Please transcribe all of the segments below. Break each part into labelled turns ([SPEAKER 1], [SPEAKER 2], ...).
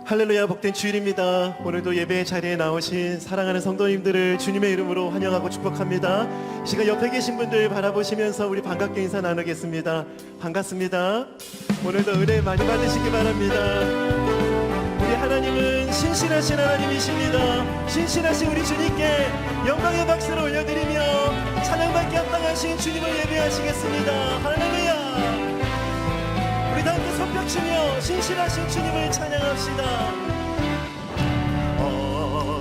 [SPEAKER 1] 할렐루야, 복된 주일입니다. 오늘도 예배 자리에 나오신 사랑하는 성도님들을 주님의 이름으로 환영하고 축복합니다. 이 시간 옆에 계신 분들 바라보시면서 우리 반갑게 인사 나누겠습니다. 반갑습니다. 오늘도 은혜 많이 받으시기 바랍니다. 우리 하나님은 신실하신 하나님이십니다. 신실하신 우리 주님께 영광의 박수를 올려드리며 찬양받기 합당하신 주님을 예배하시겠습니다. 할렐루야. 우리 다 함께 손뼉치며 신실하신 주님을 찬양합시다.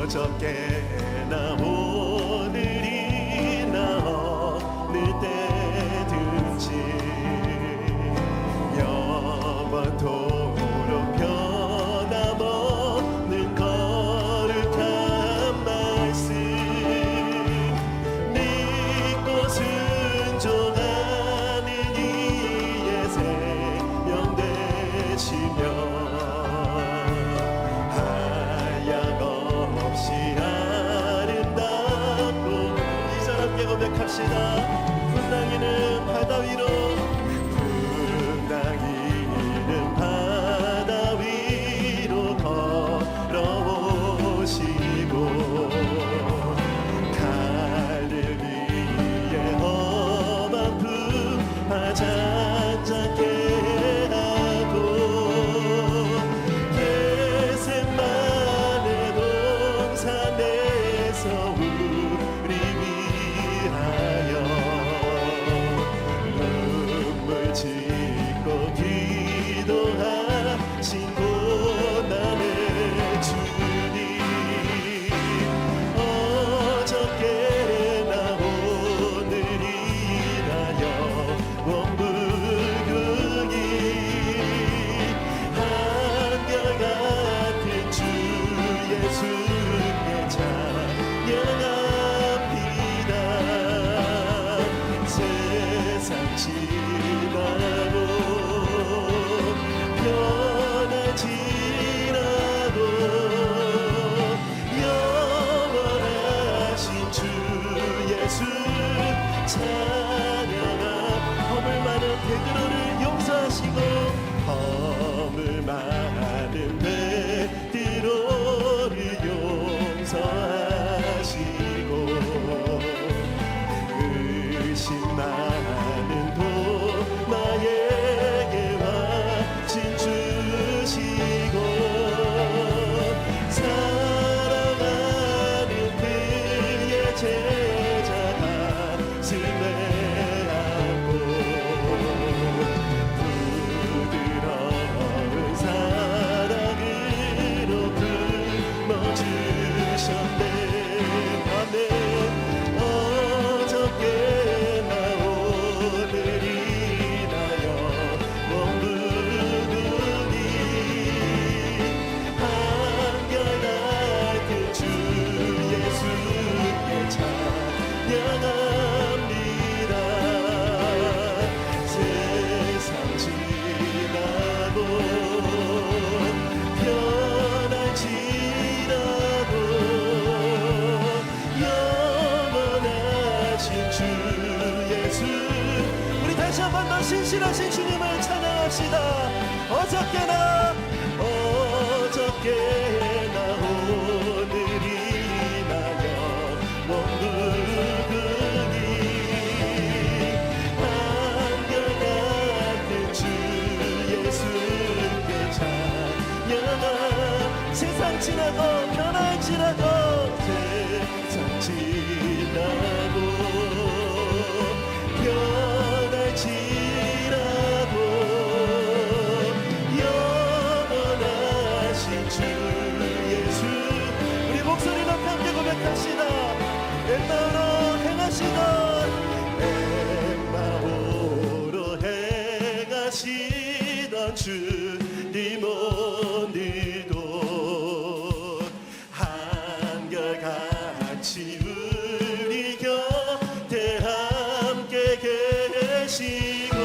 [SPEAKER 1] 어저께나 오늘이나 어느 때든지 영원토록 변함없는 거룩한 말씀 믿고 순종하는 이의 생명 되시며 한량없이 아름답고 이 사람 함께 고백합시다. 분당이는 바다 위로 분당이는 바다 위로 걸어오시고 갈릴리의 험한 풍파 잔잔케 하고 겟세마네 동산에서 우리 위하여 눈물 짓고 기도하신 고난의 주님 어저께나 오늘이라여 원불극이 한결같은 주 예수께 찬양합니다. 세상 지나고 변할지라도 영원하신 주 예수 찬양하. 허물 많은 베드로를 용서하시고 허물 많은 베드로를 용서하시고 의심 많은 도마에게 확신 주시고 사랑하는 그의 제자가 가슴에 안고 부드러운 사랑으로 품어주셨네. 아멘. 어저께나 오늘이라여 원불극이 한결같은 주 예수께 찬양합니다. 세상 지나고 변할지라도 영원하신 주 예수. 우리 다시 한 번 더 신실하신 주님을 찬양합시다. 어저께나 오늘이나여 원불극이 한결같은 주 예수께 찬양하. 세상 지나고 변할지라도 세상 지나고 변할지라도 영원하신 주 예수. 우리 목소리 높이 함께 고백합시다. 엠마오로 행하시던 엠마오로 행하시던 주님 오늘도 한결같이 우리 곁에 함께 계시고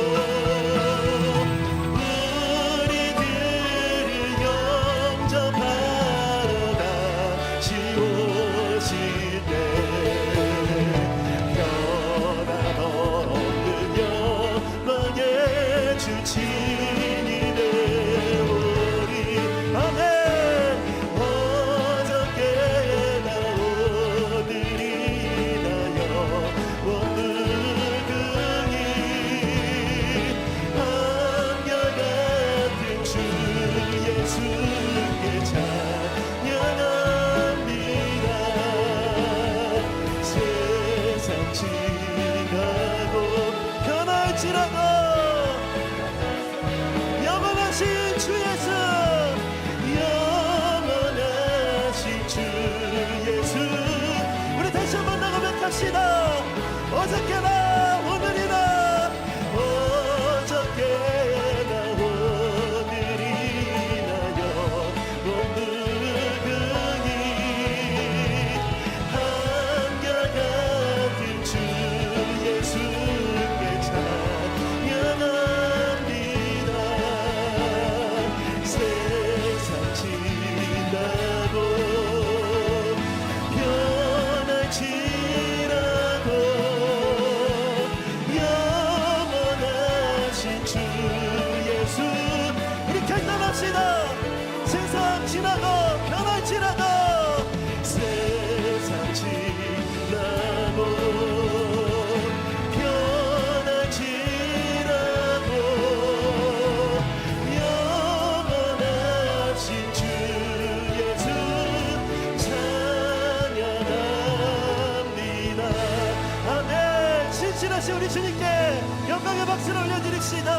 [SPEAKER 1] 우리들을 영접하러 다시 오실 때 변함없는 영광의 주 친히 되오리. 아멘. 영원하신 주 예수, 영원하신 주 예수. 우리 다시 한번 나가 고백합시다. 어저께나 오늘이나 어저께나 오늘이나 영원무궁히 한결같은 주 예수께 찬양합니다. 세상 지나고 변할지라도 영원하신 주 예수. 우리 결단합시다. 세상 지나고 변할지라도, 세상 지나고 변할지라도 영원하신 주 예수 찬양합니다. 아멘. 신실하신 우리 주님께 영광의 박수를 올려드립시다.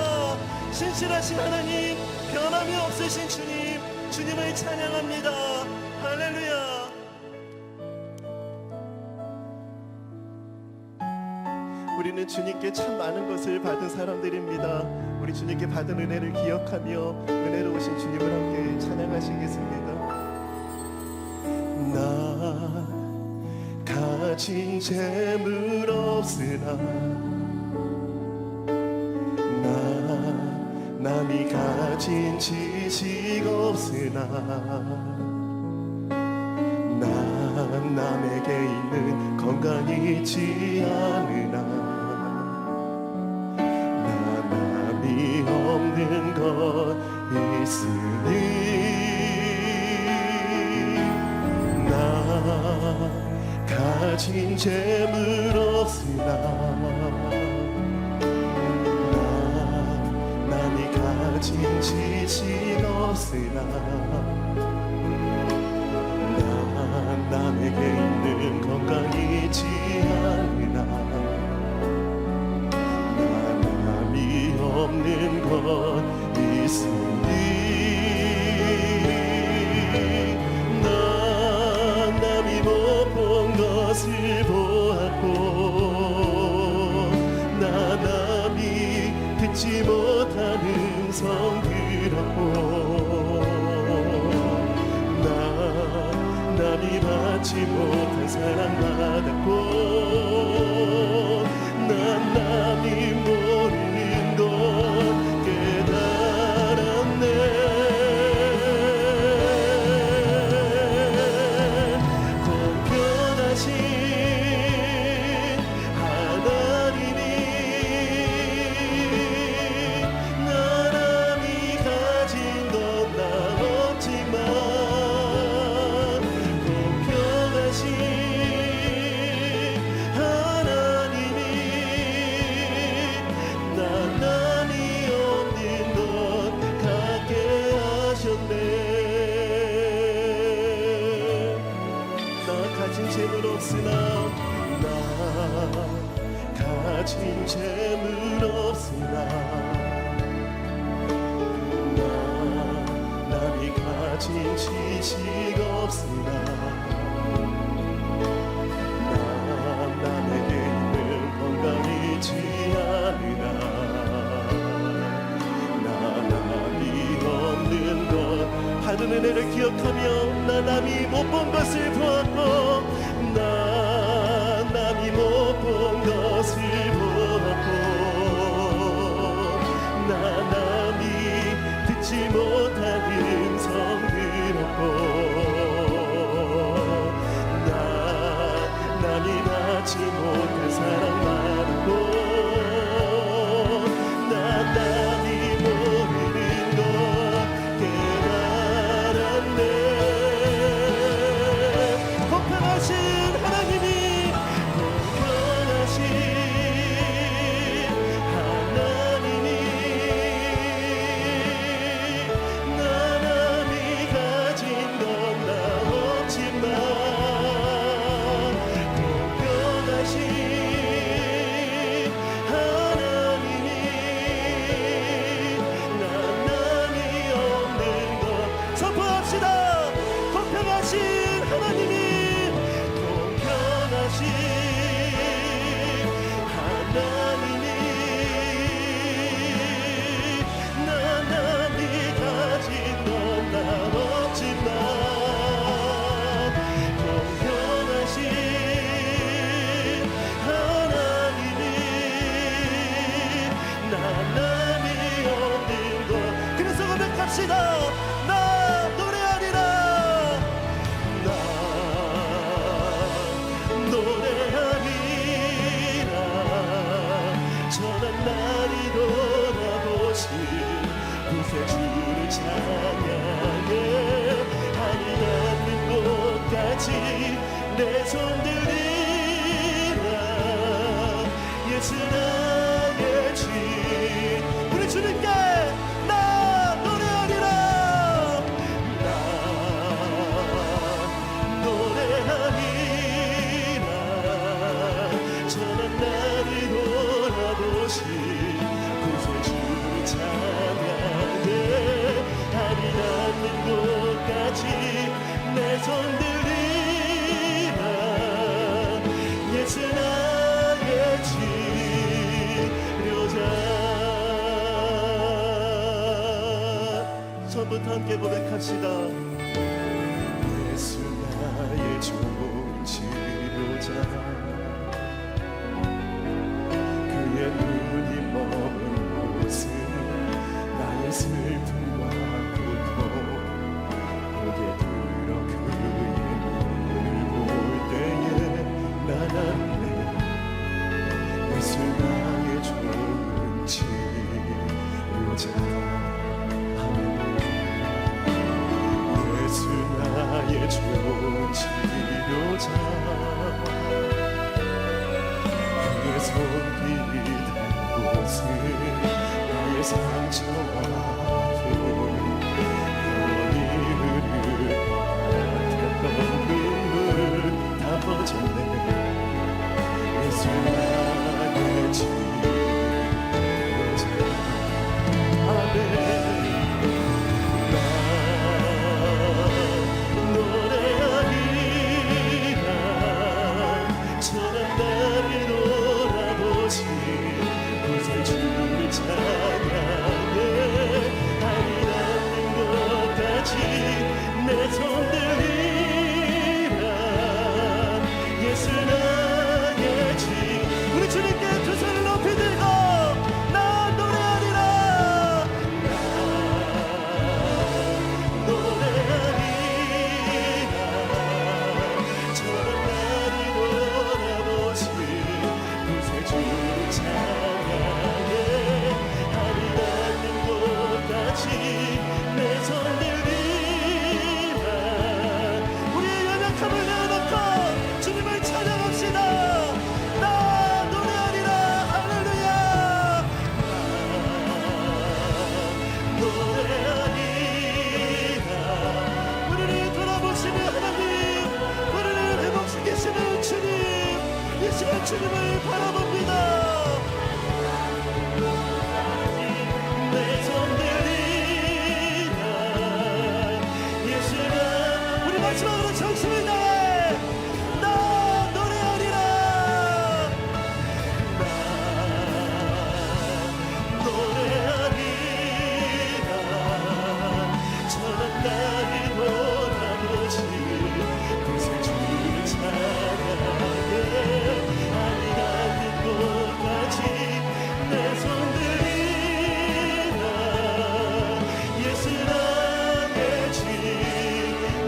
[SPEAKER 1] 신실하신 하나님, 변함이 없으신 주님, 주님을 찬양합니다. 할렐루야. 우리는 주님께 참 많은 것을 받은 사람들입니다. 우리 주님께 받은 은혜를 기억하며 은혜로우신 주님을 함께 찬양하시겠습니다. 나 가진 재물 없으나, 남이 가진 지식 없으나, 난 남에게 있는 건강이 있지 않으나, 나 남이 없는 것 있으니, 나 가진 재물 없으나, 가진 지식 없으나, 난 남에게 있는 건강이 있지 않으나, 난 남이 없는 것 있으니, 난 남이 못 본 것을 보았고, 난 남이 듣지 못하는 성 들었고, 남이 받지 못한 사랑 받았고, 난 남이 모르는 것 깨달았네. 공평하신 하나님이 재물 없으나, 나 가진 재물 없으나, 나 남이 가진 지식 없으나, 나 남에게 있는 건강이 있지 않으나, 나 남이 없는 것 받은 은혜를 기억하며, 나 남이 못 본 것을 보았고, 나 남이 못 본 것을 보았고, 나 남이 듣지 못하는 성 들었고, 나 남이 받지 못한 사랑 받았고, 나 남이 모르는 것 깨달았네. 공평하신 찬양합시다. 나 노래하리라. 나 노래하리라. 전한 날이 돌아보신 구세주를 찬양해. 하늘 닿는 곳까지 내 손 들리라. 예수 나의 주. 우리 주님께 나 노래하리라. 나 노래하리라. 전한 날을 돌아보신 구세주를 찬양해. 하늘 닿는 곳까지 내 손 들리라. 예수 나의 치료자. 처음부터 함께 고백합시다. 예수 나의 좋은 치료자. 그의 눈이 머문 곳은 나의 슬픔과 고통. 고개 들어 그의 눈을 볼 때에 난 안내. 예수 나의 좋은 치료자. 예수 나의 좋은 치료자. 그의 손길이 닿은 곳은 나의 상처와 아픔. 영원히 흐를 것 같았던 눈물 다 퍼졌네. 예수 나의 치료자. 아멘. 나 노래하리라. 전한 날을 돌아보신 구세주를 찬양해. 하늘 닿는 곳까지 내 손 들리라. 예수 나의 주. 우리 주님께 두 손을 높이 들고 나 노래하리라. 나 노래하리라. 전한 날을 돌아보신 구세주를 찬양해. 하늘 닿는 곳까지 내 손 들리라. 우리의 연약함을 내어놓고 주님을 찬양합시다. 나 노래하리라. 할렐루야. 나 노래하리라. 우리를 돌아보시는 하나님, 우리를 회복시키시는 주님, 이 시간 주님을 바라봅니다. 내 손 들리라. 예수가. 우리 마지막으로 정신을 다해 나 노래하리라. 나 노래하리라. 전한 날이 돌아보신 구세주를 찬양해. 하늘 닿는 곳까지 내 손 들리라. 예수 나의 주.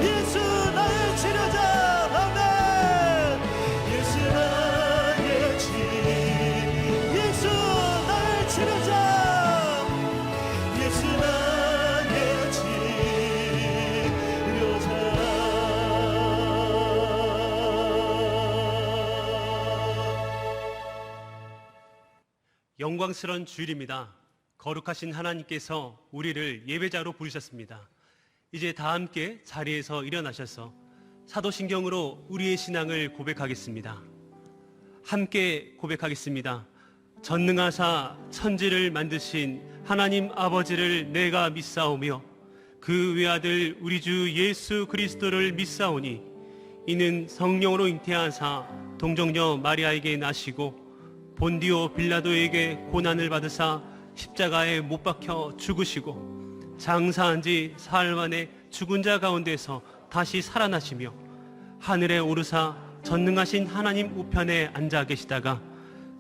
[SPEAKER 1] 예수 나의 치료자. 아멘. 예수 나의 주. 예수 나의 치료자. 예수 나의 치료자.
[SPEAKER 2] 영광스러운 주일입니다. 거룩하신 하나님께서 우리를 예배자로 부르셨습니다. 이제 다 함께 자리에서 일어나셔서 사도신경으로 우리의 신앙을 고백하겠습니다. 함께 고백하겠습니다. 전능하사 천지를 만드신 하나님 아버지를 내가 믿사오며 그 외아들 우리 주 예수 그리스도를 믿사오니 이는 성령으로 잉태하사 동정녀 마리아에게 나시고 본디오 빌라도에게 고난을 받으사 십자가에 못 박혀 죽으시고 장사한 지 사흘 만에 죽은 자 가운데서 다시 살아나시며 하늘에 오르사 전능하신 하나님 우편에 앉아 계시다가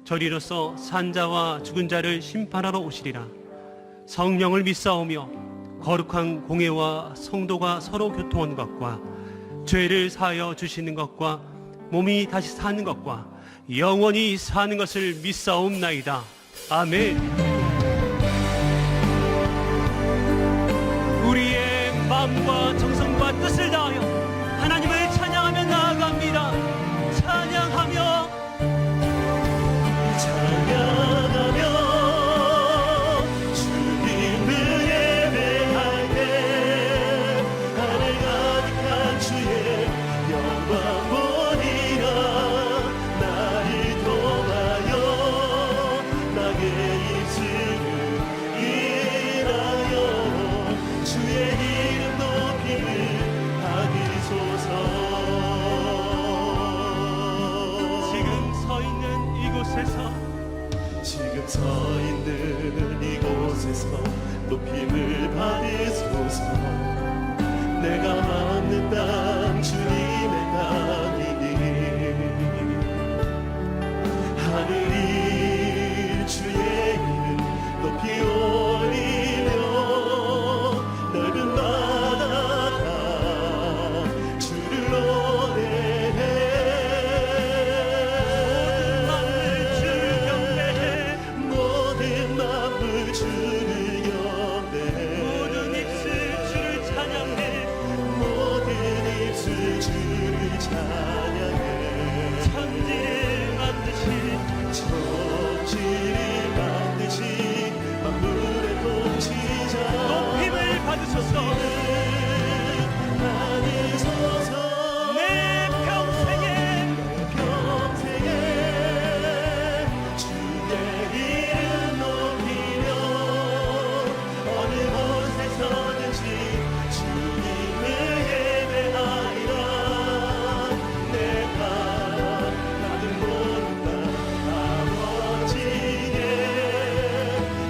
[SPEAKER 2] 저리로서 산자와 죽은 자를 심판하러 오시리라. 성령을 믿사오며 거룩한 공예와 성도가 서로 교통하는 것과 죄를 사하여 주시는 것과 몸이 다시 사는 것과 영원히 사는 것을 믿사옵나이다. 아멘. 우리의 마음과 정성과 뜻을 다하여 하나님을 찬양하며 나아갑니다. 찬양하며
[SPEAKER 1] 주님을 예배할 때 하늘 가득한 주의 영광 보리라. 나를 통하여 나의 입술을 인하여 주의 이름 높이를 하기소서.
[SPEAKER 2] 지금 서 있는 이곳에서 높임을 받으소서. 내가 맞는 땅 주님의 땅이니 하늘이 주의 이름 높이 올리며 넓은 바다가 주를 노래해. 모든 만물 주를 경배해. 모든 입술 주를 찬양해.
[SPEAKER 1] 모든 입술 주를 찬양해.
[SPEAKER 2] 천지를 만드신
[SPEAKER 1] 천지를 만드신 만물의 통치자
[SPEAKER 2] 높임을 받으소서.
[SPEAKER 1] 받으소서.
[SPEAKER 2] 내 평생에
[SPEAKER 1] 주의 이름 높이며 어느 곳에서든지 주님을 예배하리라. 내가 나는 모든 날 아버지의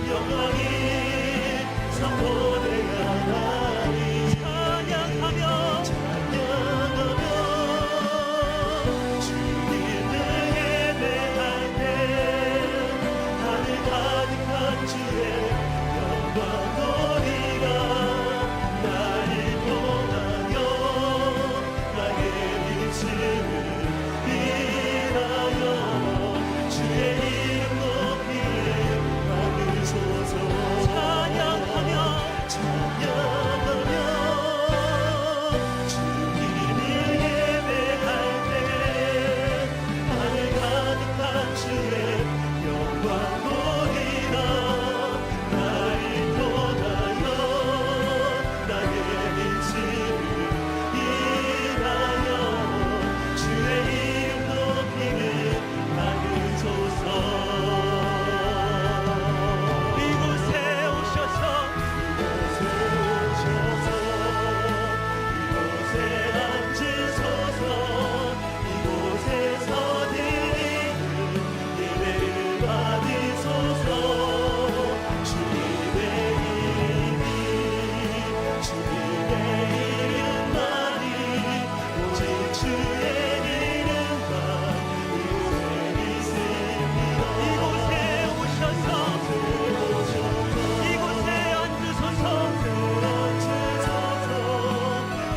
[SPEAKER 1] 영광이 선포되어 나니
[SPEAKER 2] 찬양하며
[SPEAKER 1] 주님을 예배할 때 하늘 가득한 주의 영광 보리라. 나를 통하여 나의 입술을 인하여 주의 이름 높이를 받으소서.
[SPEAKER 2] 찬양하며
[SPEAKER 1] 주님을 예배할 때 하늘 가득한 주의 영광 보리라. 나를 통하여 나의 입술을 인하여 주의 이름 높이를 받으소서.
[SPEAKER 2] 이곳에 오셔서
[SPEAKER 1] 이곳에 앉으소서. 이곳에서 드리는 예배를 받으소서. 주님의 이름만이 오직 주의 이름만 이곳에 있습니다.
[SPEAKER 2] 이곳에 오셔서 이곳에 앉으소서.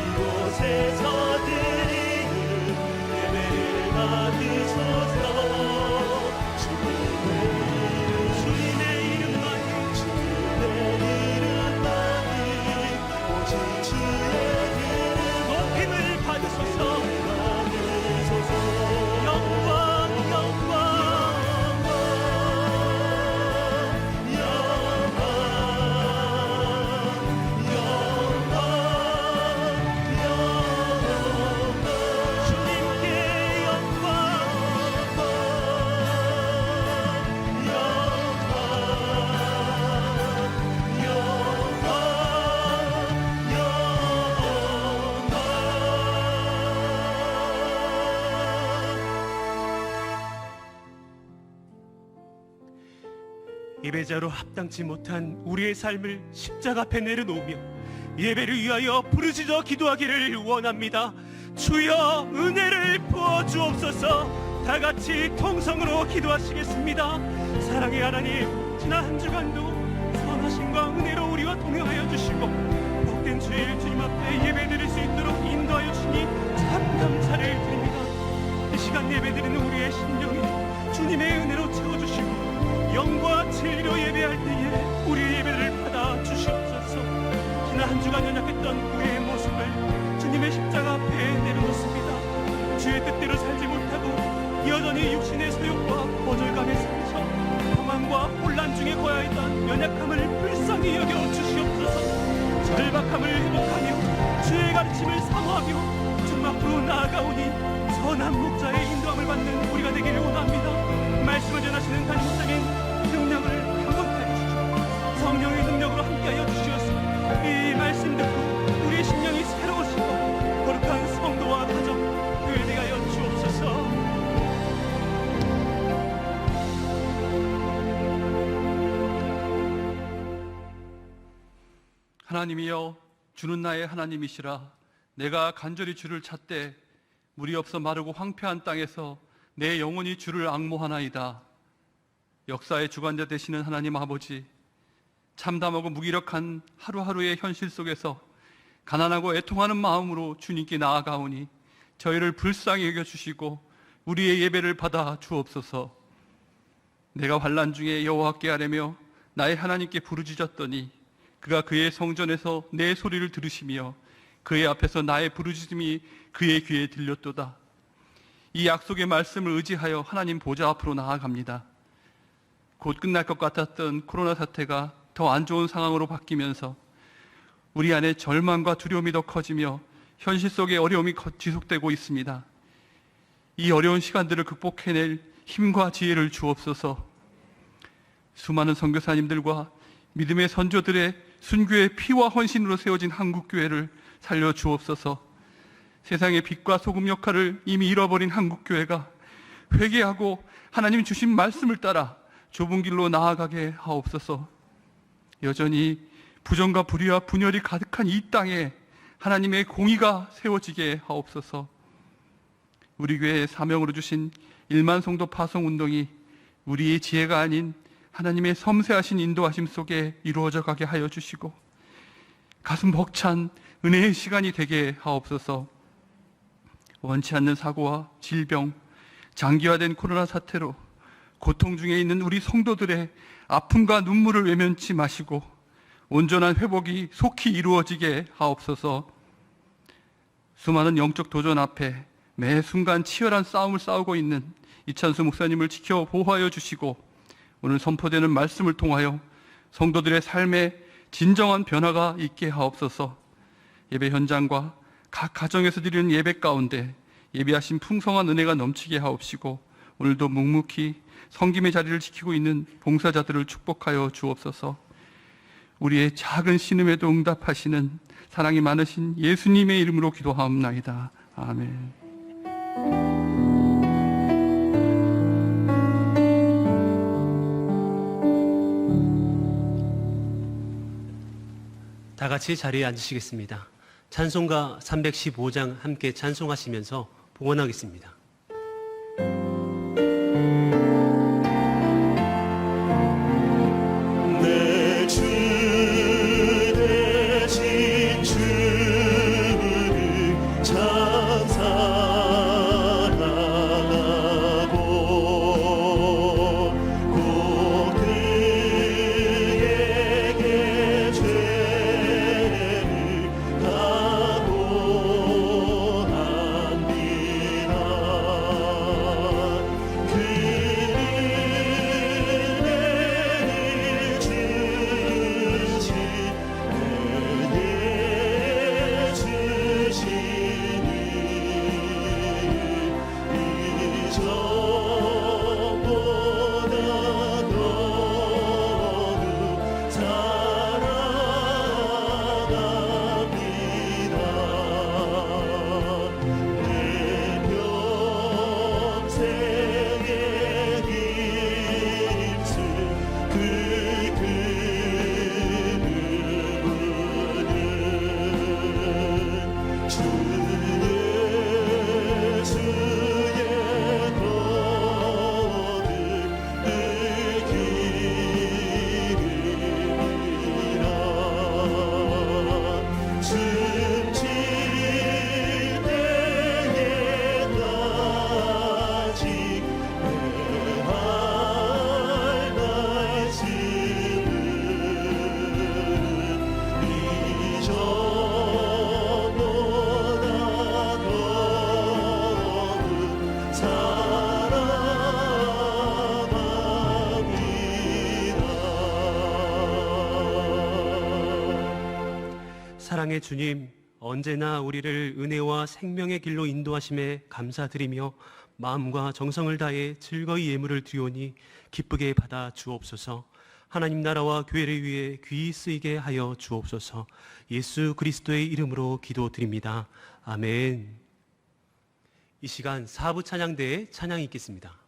[SPEAKER 1] 이곳에서 드리는 예배를 받으소서.
[SPEAKER 2] 주님의 이름만
[SPEAKER 1] 오직 주의 이름
[SPEAKER 2] 높임을 받으소서.
[SPEAKER 1] 받으소서.
[SPEAKER 2] 영광 주님께 예배자로 합당치 못한 우리의 삶을 십자가 앞에 내려놓으며 예배를 위하여 부르짖어 기도하기를 원합니다. 주여 은혜를 부어 주옵소서. 다 같이 통성으로 기도하시겠습니다. 사랑의 하나님, 지난 한 주간도 선하심과 은혜로 우리와 동행하여 주시고 순간 연약했던 우리의 모습을 주님의 십자가 앞에 내려놓습니다. 주의 뜻대로 살지 못하고 여전히 육신의 소욕과 거절감에 상처, 방황과 혼란 중에 거하였던 연약함을 불쌍히 여겨 주시옵소서. 절박함을 회복하며 주의 가르침을 사모하며 주 앞으로 나아가오니 선한 목자의 인도함을 받는 우리가 되기를 원합니다. 말씀을 전하시는 담임 목사님 능력을 강건하여 주시고 성령의 능력으로 함께하여 주시어서 이 말씀 듣고 우리의 심령이 새로워지고 거룩한 성도와 가정 되게 하여 주옵소서.
[SPEAKER 3] 하나님이여, 주는 나의 하나님이시라. 내가 간절히 주를 찾되 물이 없어 마르고 황폐한 땅에서 내 영혼이 주를 앙모하나이다. 역사의 주관자 되시는 하나님 아버지, 참담하고 무기력한 하루하루의 현실 속에서 가난하고 애통하는 마음으로 주님께 나아가오니 저희를 불쌍히 여겨주시고 우리의 예배를 받아 주옵소서. 내가 환난 중에 여호와께 아뢰며 나의 하나님께 부르짖었더니 그가 그의 성전에서 내 소리를 들으시며 그의 앞에서 나의 부르짖음이 그의 귀에 들렸도다. 이 약속의 말씀을 의지하여 하나님 보좌 앞으로 나아갑니다. 곧 끝날 것 같았던 코로나 사태가 더 안 좋은 상황으로 바뀌면서 우리 안에 절망과 두려움이 더 커지며 현실 속의 어려움이 지속되고 있습니다. 이 어려운 시간들을 극복해낼 힘과 지혜를 주옵소서. 수많은 선교사님들과 믿음의 선조들의 순교의 피와 헌신으로 세워진 한국교회를 살려 주옵소서. 세상의 빛과 소금 역할을 이미 잃어버린 한국교회가 회개하고 하나님 주신 말씀을 따라 좁은 길로 나아가게 하옵소서. 여전히 부정과 불의와 분열이 가득한 이 땅에 하나님의 공의가 세워지게 하옵소서. 우리 교회의 사명으로 주신 1만 성도 파송 운동이 우리의 지혜가 아닌 하나님의 섬세하신 인도하심 속에 이루어져 가게 하여 주시고 가슴 벅찬 은혜의 시간이 되게 하옵소서. 원치 않는 사고와 질병, 장기화된 코로나 사태로 고통 중에 있는 우리 성도들의 아픔과 눈물을 외면치 마시고 온전한 회복이 속히 이루어지게 하옵소서. 수많은 영적 도전 앞에 매 순간 치열한 싸움을 싸우고 있는 이찬수 목사님을 지켜 보호하여 주시고 오늘 선포되는 말씀을 통하여 성도들의 삶에 진정한 변화가 있게 하옵소서. 예배 현장과 각 가정에서 드리는 예배 가운데 예비하신 풍성한 은혜가 넘치게 하옵시고 오늘도 묵묵히 섬김의 자리를 지키고 있는 봉사자들을 축복하여 주옵소서. 우리의 작은 신음에도 응답하시는 사랑이 많으신 예수님의 이름으로 기도하옵나이다. 아멘.
[SPEAKER 4] 다 같이 자리에 앉으시겠습니다. 찬송가 315장 함께 찬송하시면서 봉헌하겠습니다.
[SPEAKER 1] 내 주 대신 주를 찬송하고 곧 그에게 죄를 각오합니다.
[SPEAKER 4] 사랑의 주님, 언제나 우리를 은혜와 생명의 길로 인도하심에 감사드리며 마음과 정성을 다해 즐거이 예물을 드리오니 기쁘게 받아 주옵소서. 하나님 나라와 교회를 위해 귀히 쓰이게 하여 주옵소서. 예수 그리스도의 이름으로 기도드립니다. 아멘. 이 시간 사부 찬양대에 찬양이 있겠습니다.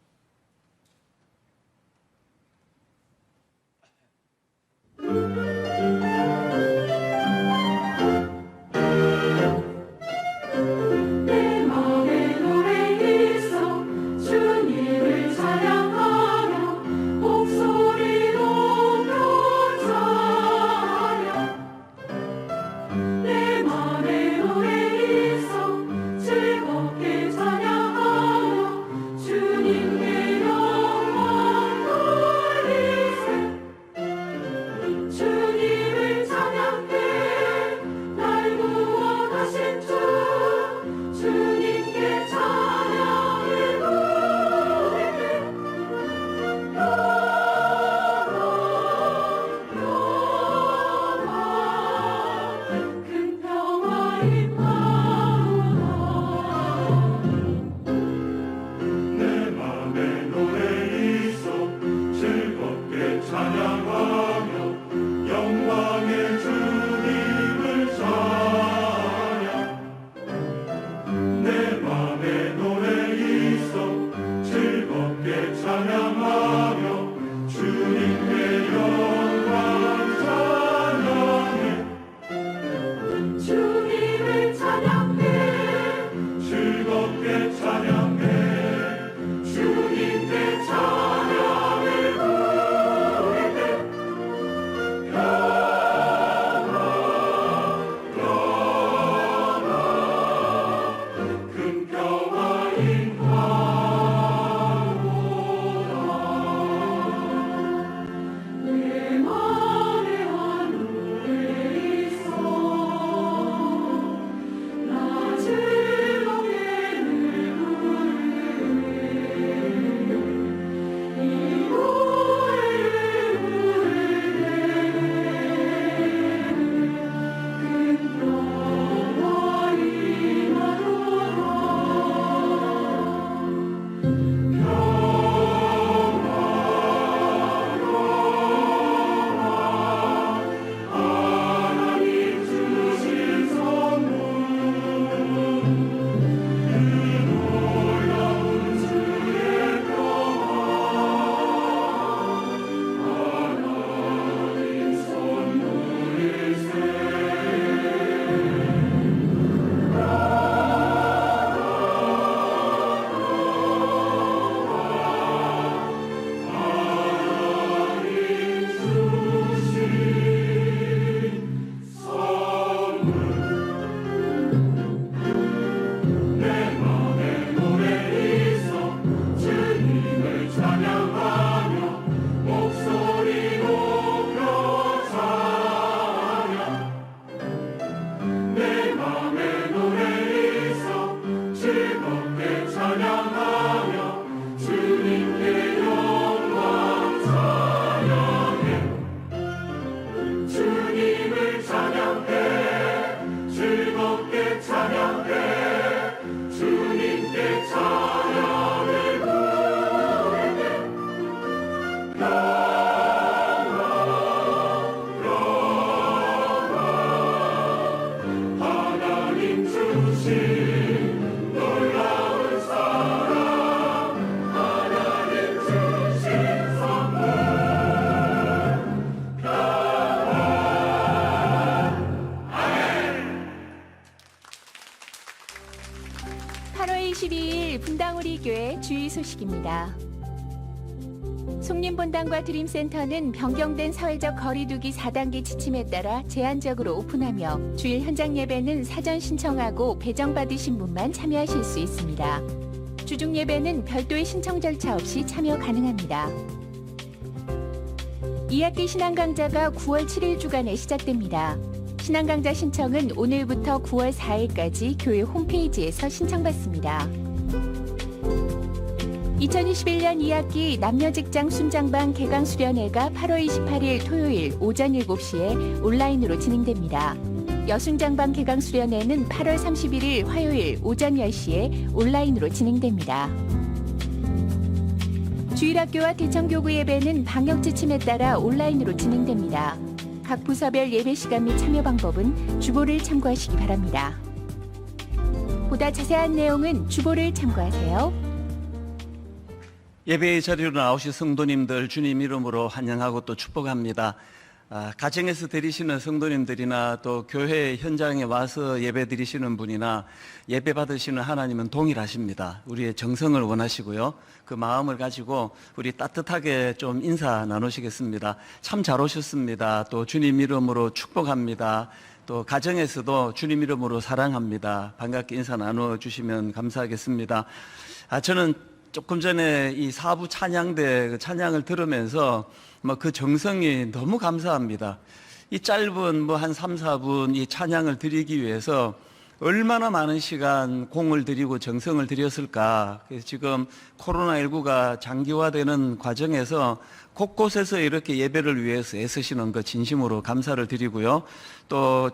[SPEAKER 5] 교회 주의 소식입니다. 송림본당과 드림센터는 변경된 사회적 거리두기 4단계 지침에 따라 제한적으로 오픈하며 주일 현장 예배는 사전 신청하고 배정받으신 분만 참여하실 수 있습니다. 주중 예배는 별도의 신청 절차 없이 참여 가능합니다. 2학기 신앙강좌가 9월 7일 주간에 시작됩니다. 신앙강좌 신청은 오늘부터 9월 4일까지 교회 홈페이지에서 신청받습니다. 2021년 2학기 남녀직장 순장반 개강 수련회가 8월 28일 토요일 오전 7시에 온라인으로 진행됩니다. 여순장방 개강 수련회는 8월 31일 화요일 오전 10시에 온라인으로 진행됩니다. 주일학교와 대청교구 예배는 방역 지침에 따라 온라인으로 진행됩니다. 각 부서별 예배 시간 및 참여 방법은 주보를 참고하시기 바랍니다. 보다 자세한 내용은 주보를 참고하세요.
[SPEAKER 6] 예배의 자리로 나오신 성도님들 주님 이름으로 환영하고 또 축복합니다. 가정에서 드리시는 성도님들이나 또 교회 현장에 와서 예배 드리시는 분이나 예배 받으시는 하나님은 동일하십니다. 우리의 정성을 원하시고요. 그 마음을 가지고 우리 따뜻하게 좀 인사 나누시겠습니다. 참 잘 오셨습니다. 또 주님 이름으로 축복합니다. 또 가정에서도 주님 이름으로 사랑합니다. 반갑게 인사 나눠주시면 감사하겠습니다. 저는 조금 전에 이 사부 찬양대 찬양을 들으면서 그 정성이 너무 감사합니다. 이 짧은 한 3, 4분 이 찬양을 드리기 위해서 얼마나 많은 시간 공을 들이고 정성을 들였을까. 그래서 지금 코로나19가 장기화되는 과정에서 곳곳에서 이렇게 예배를 위해서 애쓰시는 것 진심으로 감사를 드리고요. 또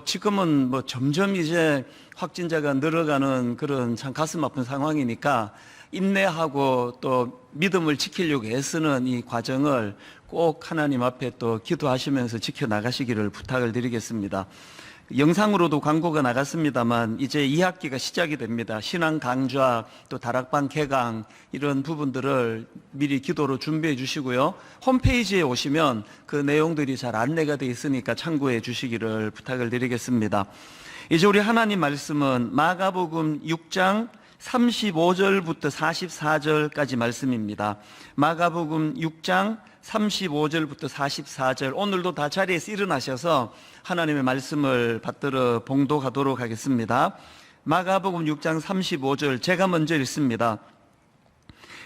[SPEAKER 6] 지금은 점점 이제 확진자가 늘어가는 그런 참 가슴 아픈 상황이니까 인내하고 또 믿음을 지키려고 애쓰는 이 과정을 꼭 하나님 앞에 또 기도하시면서 지켜나가시기를 부탁을 드리겠습니다. 영상으로도 광고가 나갔습니다만 이제 2학기가 시작이 됩니다. 신앙 강좌 또 다락방 개강 이런 부분들을 미리 기도로 준비해 주시고요. 홈페이지에 오시면 그 내용들이 잘 안내가 되어 있으니까 참고해 주시기를 부탁을 드리겠습니다. 이제 우리 하나님 말씀은 마가복음 6장 35절부터 44절까지 말씀입니다. 마가복음 6장 35절부터 44절 오늘도 다 자리에서 일어나셔서 하나님의 말씀을 받들어 봉독하도록 하겠습니다. 마가복음 6장 35절 제가 먼저 읽습니다.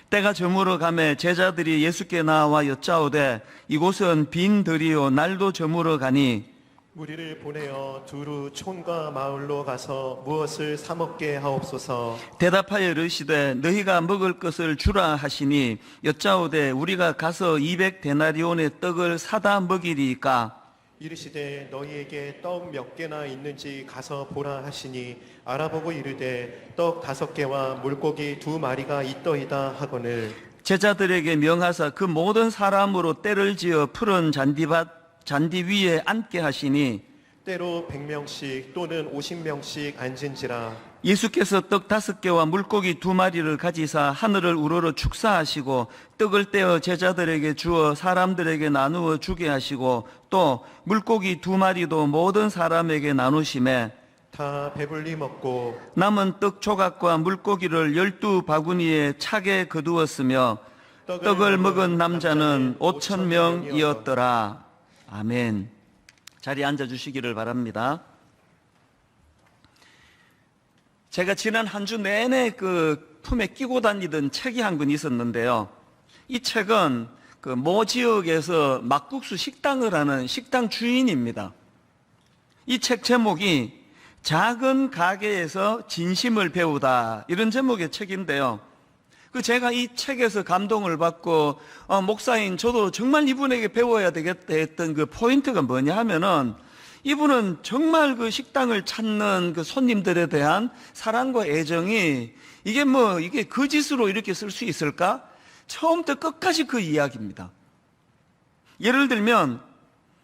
[SPEAKER 6] 때가 저물어 가매 제자들이 예수께 나와 여짜오되 이곳은 빈 들이요 날도 저물어 가니
[SPEAKER 1] 우리를 보내어 두루 촌과 마을로 가서 무엇을 사 먹게 하옵소서.
[SPEAKER 6] 대답하여 이르시되 너희가 먹을 것을 주라 하시니 여짜오되 우리가 가서 200데나리온의 떡을 사다 먹이리까.
[SPEAKER 1] 이르시되 너희에게 떡 몇 개나 있는지 가서 보라 하시니 알아보고 이르되 떡 5개와 물고기 2마리가 있더이다 하거늘.
[SPEAKER 6] 제자들에게 명하사 그 모든 사람으로 때를 지어 푸른 잔디 위에 앉게 하시니
[SPEAKER 1] 때로 100명씩 또는 50명씩 앉은지라.
[SPEAKER 6] 예수께서 떡 5개와 물고기 2마리를 가지사 하늘을 우러러 축사하시고 떡을 떼어 제자들에게 주어 사람들에게 나누어 주게 하시고 또 물고기 2마리도 모든 사람에게 나누시매
[SPEAKER 1] 다 배불리 먹고
[SPEAKER 6] 남은 떡 조각과 물고기를 12바구니에 차게 거두었으며 떡을 먹은 남자는 5,000명이었더라. 아멘. 자리에 앉아주시기를 바랍니다. 제가 지난 한 주 내내 그 품에 끼고 다니던 책이 한 권 있었는데요. 이 책은 그 모 지역에서 막국수 식당을 하는 식당 주인입니다. 이 책 제목이 작은 가게에서 진심을 배우다 이런 제목의 책인데요. 제가 이 책에서 감동을 받고 목사인 저도 정말 이분에게 배워야 되겠다 했던 그 포인트가 뭐냐 하면은 이분은 정말 그 식당을 찾는 그 손님들에 대한 사랑과 애정이 이게 거짓으로 이렇게 쓸 수 있을까? 처음부터 끝까지 그 이야기입니다. 예를 들면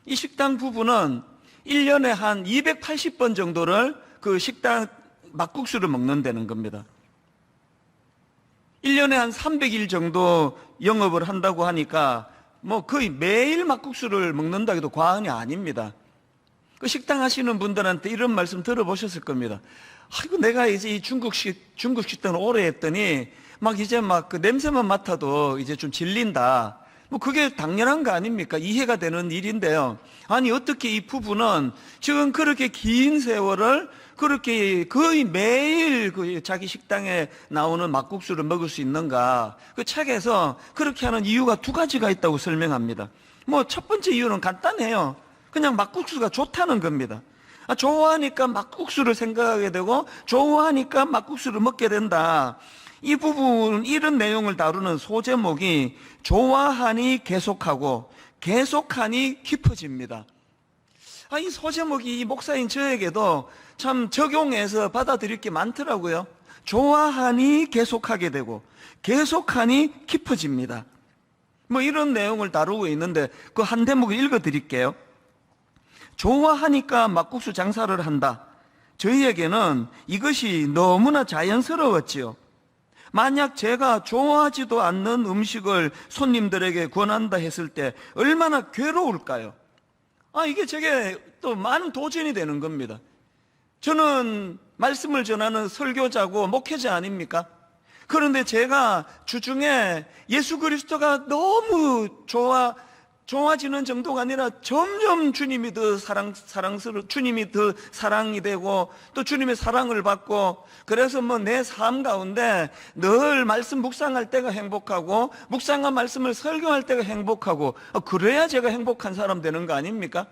[SPEAKER 6] 이 식당 부부는 1년에 한 280번 정도를 그 식당 막국수를 먹는다는 겁니다. 1년에 한 300일 정도 영업을 한다고 하니까 거의 매일 막국수를 먹는다 해도 과언이 아닙니다. 그 식당 하시는 분들한테 이런 말씀 들어보셨을 겁니다. 아이고 내가 이제 이 중국 식당을 오래 했더니 이제 그 냄새만 맡아도 이제 좀 질린다. 그게 당연한 거 아닙니까? 이해가 되는 일인데요. 아니 어떻게 이 부부는 지금 그렇게 긴 세월을 그렇게 거의 매일 그 자기 식당에 나오는 막국수를 먹을 수 있는가? 그 책에서 그렇게 하는 이유가 2가지가 있다고 설명합니다. 첫 번째 이유는 간단해요. 그냥 막국수가 좋다는 겁니다. 좋아하니까 막국수를 생각하게 되고 좋아하니까 막국수를 먹게 된다. 이 부분은 이런 내용을 다루는 소제목이 좋아하니 계속하고 계속하니 깊어집니다. 이 소제목이 이 목사인 저에게도 참 적용해서 받아들일 게 많더라고요. 좋아하니 계속하게 되고 계속하니 깊어집니다. 뭐 이런 내용을 다루고 있는데 그 한 대목을 읽어드릴게요. 좋아하니까 막국수 장사를 한다. 저희에게는 이것이 너무나 자연스러웠지요. 만약 제가 좋아하지도 않는 음식을 손님들에게 권한다 했을 때 얼마나 괴로울까요? 이게 제게 또 많은 도전이 되는 겁니다. 저는 말씀을 전하는 설교자고 목회자 아닙니까? 그런데 제가 주중에 예수 그리스도가 너무 좋아지는 정도가 아니라 점점 주님이 더 주님이 더 사랑이 되고 또 주님의 사랑을 받고, 그래서 뭐 내 삶 가운데 늘 말씀 묵상할 때가 행복하고 묵상한 말씀을 설교할 때가 행복하고, 그래야 제가 행복한 사람 되는 거 아닙니까?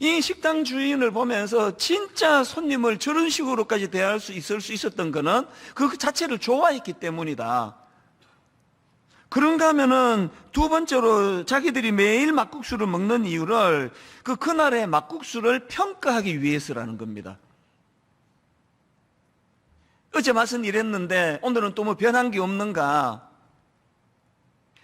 [SPEAKER 6] 이 식당 주인을 보면서 진짜 손님을 저런 식으로까지 대할 수 있었던 거는 그 자체를 좋아했기 때문이다. 그런가 하면은 두 번째로 자기들이 매일 막국수를 먹는 이유를 그날의 막국수를 평가하기 위해서라는 겁니다. 어제 맛은 이랬는데 오늘은 또 뭐 변한 게 없는가?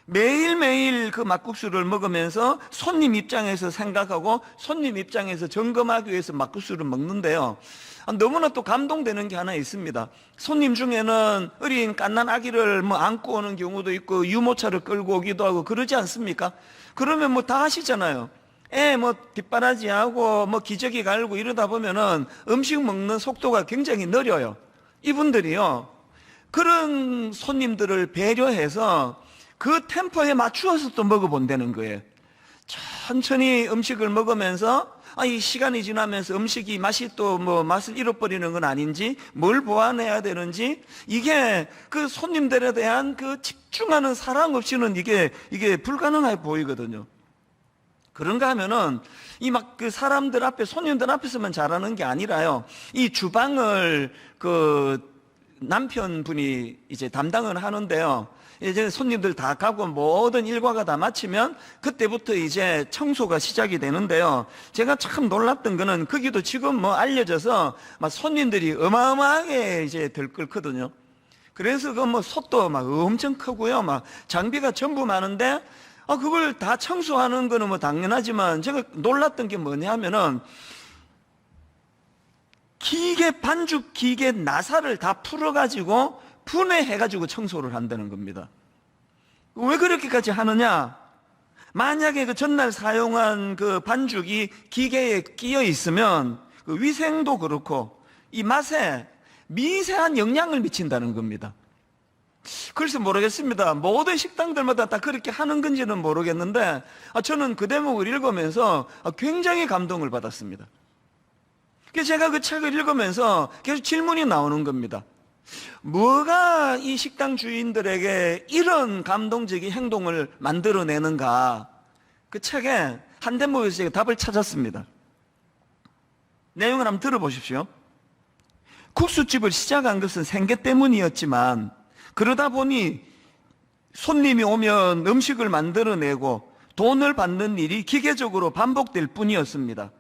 [SPEAKER 6] 매일매일 그 막국수를 먹으면서 손님 입장에서 생각하고 손님 입장에서 점검하기 위해서 막국수를 먹는데요, 너무나 또 감동되는 게 하나 있습니다. 손님 중에는 어린 갓난 아기를 뭐 안고 오는 경우도 있고 유모차를 끌고 오기도 하고 그러지 않습니까? 그러면 뭐 다 하시잖아요. 애 뭐 뒷바라지하고 뭐 기저귀 갈고 이러다 보면은 음식 먹는 속도가 굉장히 느려요. 이분들이요, 그런 손님들을 배려해서 그 템포에 맞추어서 또 먹어본다는 거예요. 천천히 음식을 먹으면서 이 시간이 지나면서 음식이 맛이 또 뭐 맛을 잃어버리는 건 아닌지, 뭘 보완해야 되는지, 이게 그 손님들에 대한 그 집중하는 사랑 없이는 이게 불가능해 보이거든요. 그런가 하면은 이 막 그 사람들 앞에, 손님들 앞에서만 잘하는 게 아니라요, 이 주방을 그 남편분이 이제 담당을 하는데요, 이제 손님들 다 가고 모든 일과가 다 마치면 그때부터 이제 청소가 시작이 되는데요, 제가 참 놀랐던 거는 거기도 지금 뭐 알려져서 막 손님들이 어마어마하게 이제 들끓거든요. 그래서 그 뭐 솥도 막 엄청 크고요, 막 장비가 전부 많은데 그걸 다 청소하는 거는 뭐 당연하지만 제가 놀랐던 게 뭐냐면은 반죽 기계 나사를 다 풀어가지고 분해해가지고 청소를 한다는 겁니다. 왜 그렇게까지 하느냐? 만약에 그 전날 사용한 그 반죽이 기계에 끼어 있으면 그 위생도 그렇고 이 맛에 미세한 영향을 미친다는 겁니다. 글쎄 모르겠습니다. 모든 식당들마다 다 그렇게 하는 건지는 모르겠는데 저는 그 대목을 읽으면서 굉장히 감동을 받았습니다. 그래서 제가 그 책을 읽으면서 계속 질문이 나오는 겁니다. 뭐가 이 식당 주인들에게 이런 감동적인 행동을 만들어내는가? 그 책에 한 대목에서 제가 답을 찾았습니다. 내용을 한번 들어보십시오. 국수집을 시작한 것은 생계 때문이었지만 그러다 보니 손님이 오면 음식을 만들어내고 돈을 받는 일이 기계적으로 반복될 뿐이었습니다.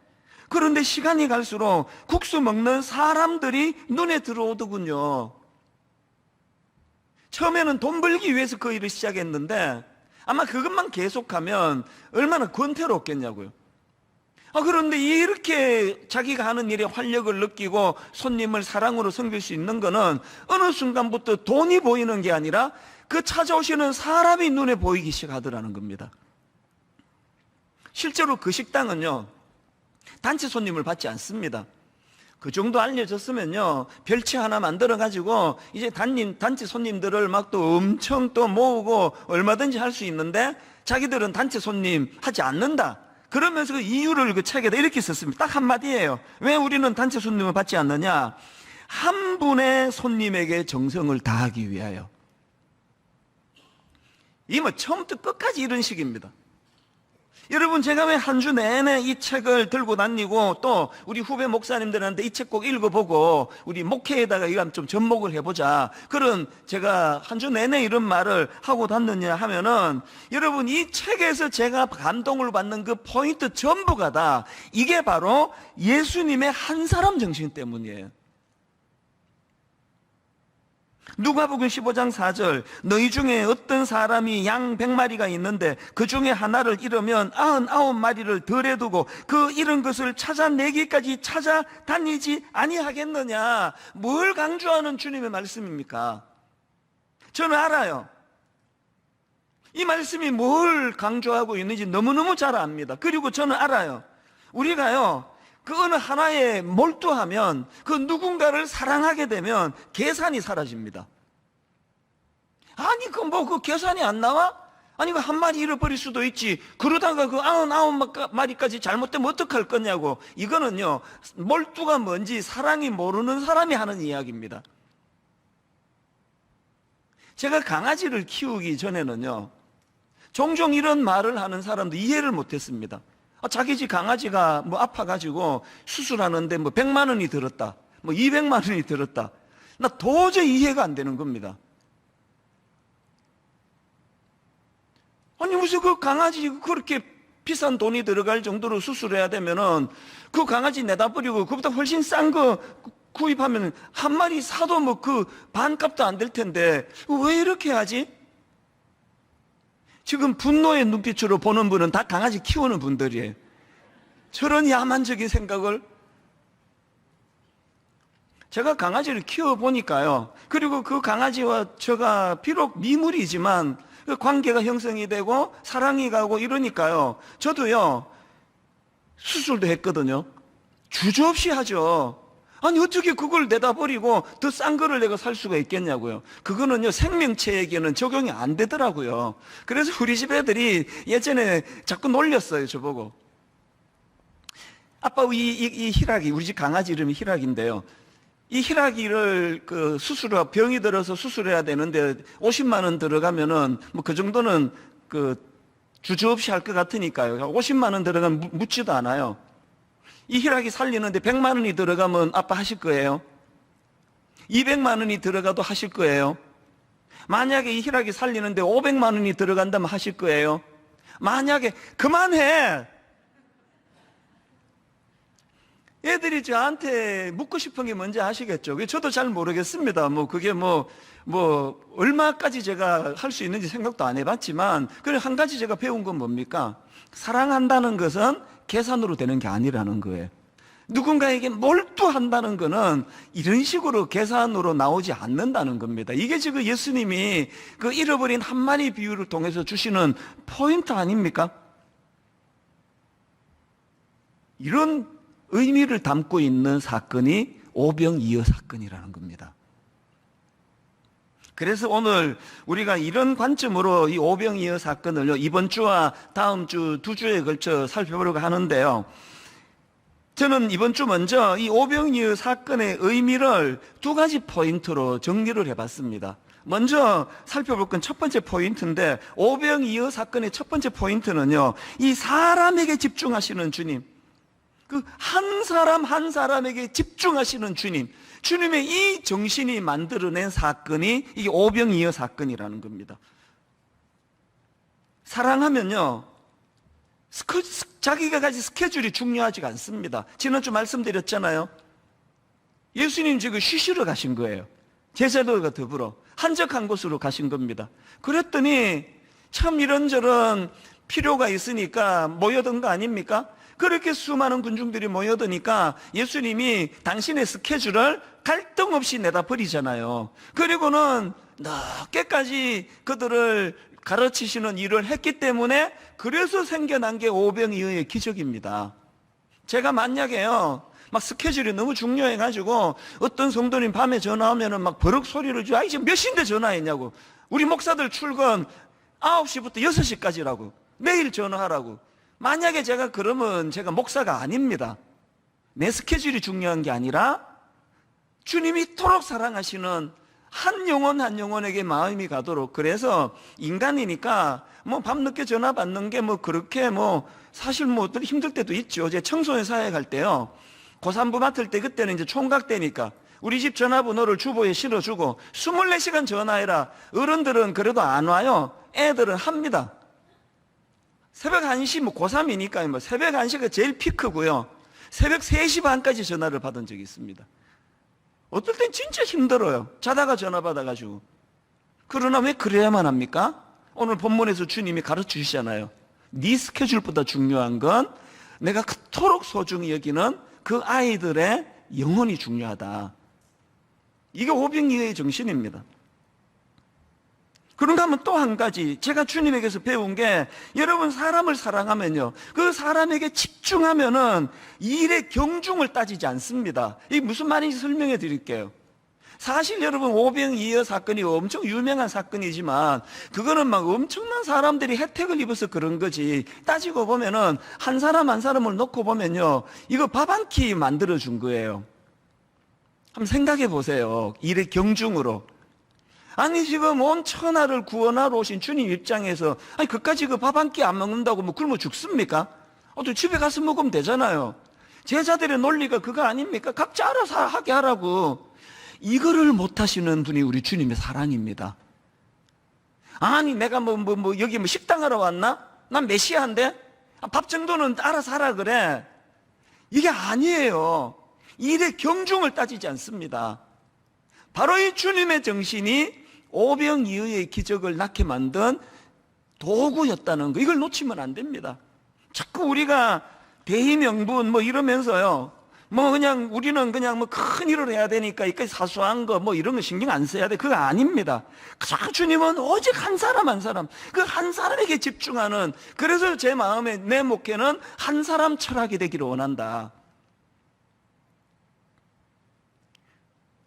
[SPEAKER 6] 그런데 시간이 갈수록 국수 먹는 사람들이 눈에 들어오더군요. 처음에는 돈 벌기 위해서 그 일을 시작했는데 아마 그것만 계속하면 얼마나 권태롭겠냐고요. 그런데 이렇게 자기가 하는 일에 활력을 느끼고 손님을 사랑으로 섬길 수 있는 거는 어느 순간부터 돈이 보이는 게 아니라 그 찾아오시는 사람이 눈에 보이기 시작하더라는 겁니다. 실제로 그 식당은요, 단체 손님을 받지 않습니다. 그 정도 알려졌으면요, 별채 하나 만들어가지고 이제 단체 손님들을 막 또 엄청 또 모으고 얼마든지 할 수 있는데 자기들은 단체 손님 하지 않는다. 그러면서 그 이유를 그 책에다 이렇게 썼습니다. 딱 한마디예요. 왜 우리는 단체 손님을 받지 않느냐? 한 분의 손님에게 정성을 다하기 위하여. 이 뭐 처음부터 끝까지 이런 식입니다.
[SPEAKER 7] 여러분, 제가 왜 한 주 내내 이 책을 들고 다니고 또 우리 후배 목사님들한테 이 책 꼭 읽어보고 우리 목회에다가 이거 좀 접목을 해보자, 그런 제가 한 주 내내 이런 말을 하고 다녔냐 하면은, 여러분, 이 책에서 제가 감동을 받는 그 포인트 전부가 다 이게 바로 예수님의 한 사람 정신 때문이에요. 누가복음 15장 4절, 너희 중에 어떤 사람이 양 100마리가 있는데 그 중에 하나를 잃으면 99마리를 덜에 두고 그 잃은 것을 찾아내기까지 찾아다니지 아니하겠느냐. 뭘 강조하는 주님의 말씀입니까? 저는 알아요. 이 말씀이 뭘 강조하고 있는지 너무너무 잘 압니다. 그리고 저는 알아요. 우리가요, 그 어느 하나에 몰두하면, 그 누군가를 사랑하게 되면 계산이 사라집니다. 아니, 그 계산이 안 나와? 아니, 그 한 마리 잃어버릴 수도 있지. 그러다가 그 99마리까지 잘못되면 어떡할 거냐고. 이거는요, 몰두가 뭔지 사랑이 모르는 사람이 하는 이야기입니다. 제가 강아지를 키우기 전에는요, 종종 이런 말을 하는 사람도 이해를 못했습니다. 자기 집 강아지가 뭐 아파가지고 수술하는데 뭐 100만 원이 들었다, 뭐 200만 원이 들었다. 나 도저히 이해가 안 되는 겁니다. 아니, 무슨 그 강아지 그렇게 비싼 돈이 들어갈 정도로 수술해야 되면은 그 강아지 내다 버리고 그보다 훨씬 싼 거 구입하면 한 마리 사도 뭐 그 반값도 안 될 텐데 왜 이렇게 하지? 지금 분노의 눈빛으로 보는 분은 다 강아지 키우는 분들이에요. 저런 야만적인 생각을. 제가 강아지를 키워보니까요, 그리고 그 강아지와 저가 비록 미물이지만 그 관계가 형성이 되고 사랑이 가고 이러니까요, 저도요 수술도 했거든요. 주저없이 하죠. 아니, 어떻게 그걸 내다 버리고 더 싼 거를 내가 살 수가 있겠냐고요. 그거는요, 생명체에게는 적용이 안 되더라고요. 그래서 우리 집 애들이 예전에 자꾸 놀렸어요, 저보고. 아빠, 이 희락이, 우리 집 강아지 이름이 희락인데요, 이 희락이를 그 수술하고 병이 들어서 수술해야 되는데 50만 원 들어가면은 뭐 그 정도는 그 주저없이 할 것 같으니까요. 50만 원 들어가면 묻지도 않아요. 이 희락이 살리는데 100만 원이 들어가면 아빠 하실 거예요? 200만 원이 들어가도 하실 거예요? 만약에 이 희락이 살리는데 500만 원이 들어간다면 하실 거예요? 만약에, 그만해! 애들이 저한테 묻고 싶은 게 뭔지 아시겠죠? 저도 잘 모르겠습니다. 그게 얼마까지 제가 할 수 있는지 생각도 안 해봤지만, 그래, 한 가지 제가 배운 건 뭡니까? 사랑한다는 것은 계산으로 되는 게 아니라는 거예요. 누군가에게 몰두한다는 것은 이런 식으로 계산으로 나오지 않는다는 겁니다. 이게 지금 예수님이 그 잃어버린 한 마리 비유를 통해서 주시는 포인트 아닙니까? 이런 의미를 담고 있는 사건이 오병이어 사건이라는 겁니다. 그래서 오늘 우리가 이런 관점으로 이 오병이어 사건을 이번 주와 다음 주 2주에 걸쳐 살펴보려고 하는데요, 저는 이번 주 먼저 이 오병이어 사건의 의미를 2가지 포인트로 정리를 해봤습니다. 먼저 살펴볼 건 첫 번째 포인트인데, 오병이어 사건의 첫 번째 포인트는요, 이 사람에게 집중하시는 주님, 그 한 사람 한 사람에게 집중하시는 주님, 주님의 이 정신이 만들어낸 사건이 이 오병이어 사건이라는 겁니다. 사랑하면요, 자기가 가진 스케줄이 중요하지가 않습니다. 지난주 말씀드렸잖아요. 예수님 지금 쉬시러 가신 거예요. 제자들과 더불어 한적한 곳으로 가신 겁니다. 그랬더니 참 이런저런 필요가 있으니까 모여든 거 아닙니까? 그렇게 수많은 군중들이 모여드니까 예수님이 당신의 스케줄을 갈등 없이 내다 버리잖아요. 그리고는 늦게까지 그들을 가르치시는 일을 했기 때문에, 그래서 생겨난 게 오병이어의 기적입니다. 제가 만약에요, 막 스케줄이 너무 중요해가지고 어떤 성도님 밤에 전화하면은 막 버럭 소리를 줘. 아이, 지금 몇 시인데 전화했냐고. 우리 목사들 출근 9시부터 6시까지라고. 내일 전화하라고. 만약에 제가 그러면 제가 목사가 아닙니다. 내 스케줄이 중요한 게 아니라 주님이 이토록 사랑하시는 한 영혼 한 영혼에게 마음이 가도록. 그래서 인간이니까 뭐 밤늦게 전화 받는 게 뭐 그렇게 뭐 사실 뭐 어떤 힘들 때도 있죠. 제 청소년 사회 갈 때요, 고3부 맡을 때 그때는 이제 총각 때니까 우리 집 전화번호를 주보에 실어주고 24시간 전화해라. 어른들은 그래도 안 와요. 애들은 합니다. 새벽 1시, 뭐 고3이니까 뭐 새벽 1시가 제일 피크고요. 새벽 3시 반까지 전화를 받은 적이 있습니다. 어떨 땐 진짜 힘들어요. 자다가 전화 받아가지고. 그러나 왜 그래야만 합니까? 오늘 본문에서 주님이 가르쳐 주시잖아요. 네 스케줄보다 중요한 건 내가 그토록 소중히 여기는 그 아이들의 영혼이 중요하다. 이게 오병이어의 정신입니다. 그런가 하면 또 한 가지 제가 주님에게서 배운 게, 여러분 사람을 사랑하면요, 그 사람에게 집중하면은 일의 경중을 따지지 않습니다. 이게 무슨 말인지 설명해 드릴게요. 사실 여러분 오병이어 사건이 엄청 유명한 사건이지만 그거는 막 엄청난 사람들이 혜택을 입어서 그런 거지, 따지고 보면은 한 사람 한 사람을 놓고 보면요, 이거 밥 한 끼 만들어 준 거예요. 한번 생각해 보세요. 일의 경중으로. 아니 지금 온 천하를 구원하러 오신 주님 입장에서 아니 그까지 그 밥 한 끼 안 먹는다고 뭐 굶어 죽습니까? 또 집에 가서 먹으면 되잖아요. 제자들의 논리가 그거 아닙니까? 각자 알아서 하게 하라고. 이거를 못 하시는 분이 우리 주님의 사랑입니다. 아니 내가 여기 뭐 식당하러 왔나? 난 메시아인데? 밥 정도는 알아서 하라 그래. 이게 아니에요. 일의 경중을 따지지 않습니다. 바로 이 주님의 정신이 오병이어의 기적을 낳게 만든 도구였다는 거, 이걸 놓치면 안 됩니다. 자꾸 우리가 대의명분 뭐 이러면서요, 뭐 그냥 우리는 그냥 뭐 큰 일을 해야 되니까 이까지 사소한 거 뭐 이런 거 신경 안 써야 돼. 그거 아닙니다. 자꾸 주님은 오직 한 사람 한 사람, 그 한 사람에게 집중하는, 그래서 제 마음에 내 목회는 한 사람 철학이 되기를 원한다.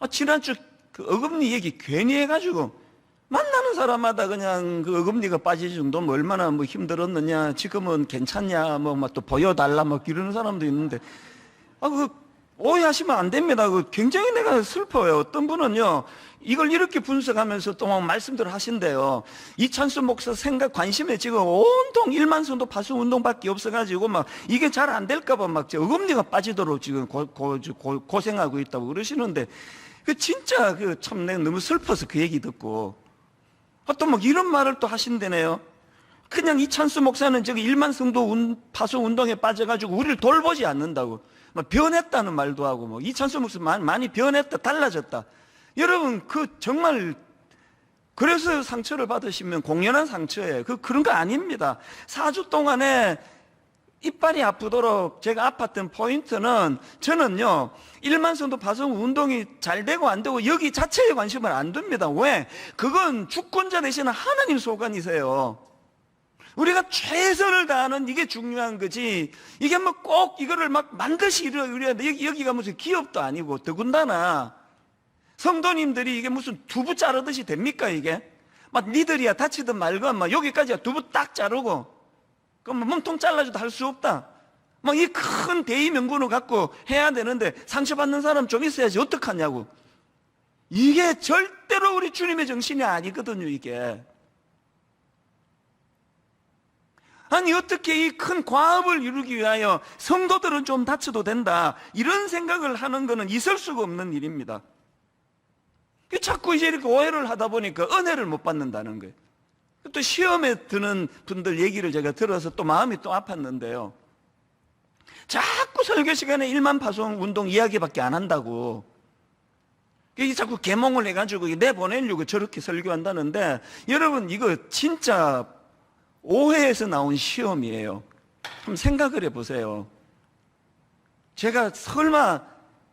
[SPEAKER 7] 지난주 그 어금니 얘기 괜히 해가지고 만나는 사람마다 그냥 그 어금니가 빠질 정도면 얼마나 뭐 힘들었느냐, 지금은 괜찮냐, 뭐 또 보여달라 뭐 이러는 사람도 있는데, 그 오해하시면 안 됩니다. 그 굉장히 내가 슬퍼요. 어떤 분은요, 이걸 이렇게 분석하면서 또 막 말씀들을 하신대요. 이찬수 목사 생각 관심에 지금 온통 1만 성도 파수 운동밖에 없어가지고 막 이게 잘 안 될까봐 막 어금니가 빠지도록 지금 고생하고 있다고 그러시는데, 그 진짜 그 참 내가 너무 슬퍼서 그 얘기 듣고, 또 막 이런 말을 또 하신대네요. 그냥 이찬수 목사는 저기 1만 성도 파수 운동에 빠져가지고 우리를 돌보지 않는다고, 막 변했다는 말도 하고, 뭐 이찬수 목사 많이 변했다, 달라졌다. 여러분 그 정말 그래서 상처를 받으시면 공연한 상처예요. 그런 거 아닙니다. 4주 동안에 이빨이 아프도록 제가 아팠던 포인트는, 저는요 1만 성도 파송 운동이 잘 되고 안 되고 여기 자체에 관심을 안 둡니다. 왜? 그건 주권자 되시는 하나님 소관이세요. 우리가 최선을 다하는 이게 중요한 거지, 이게 뭐 꼭 이거를 막 반드시 이래야 돼, 여기가 무슨 기업도 아니고, 더군다나 성도님들이 이게 무슨 두부 자르듯이 됩니까? 이게 막 니들이야 다치든 말건 막 여기까지 두부 딱 자르고 그럼 몸통 잘라줘도 할 수 없다, 막 이 큰 대의명분을 갖고 해야 되는데 상처받는 사람 좀 있어야지 어떡하냐고. 이게 절대로 우리 주님의 정신이 아니거든요. 이게 아니 어떻게 이 큰 과업을 이루기 위하여 성도들은 좀 다쳐도 된다, 이런 생각을 하는 것은 있을 수가 없는 일입니다. 자꾸 이제 이렇게 오해를 하다 보니까 은혜를 못 받는다는 거예요. 또 시험에 드는 분들 얘기를 제가 들어서 또 마음이 또 아팠는데요, 자꾸 설교 시간에 1만 파송 운동 이야기밖에 안 한다고, 이게 자꾸 계몽을 해가지고 내보내려고 저렇게 설교한다는데, 여러분 이거 진짜 오해에서 나온 시험이에요. 한번 생각을 해보세요. 제가 설마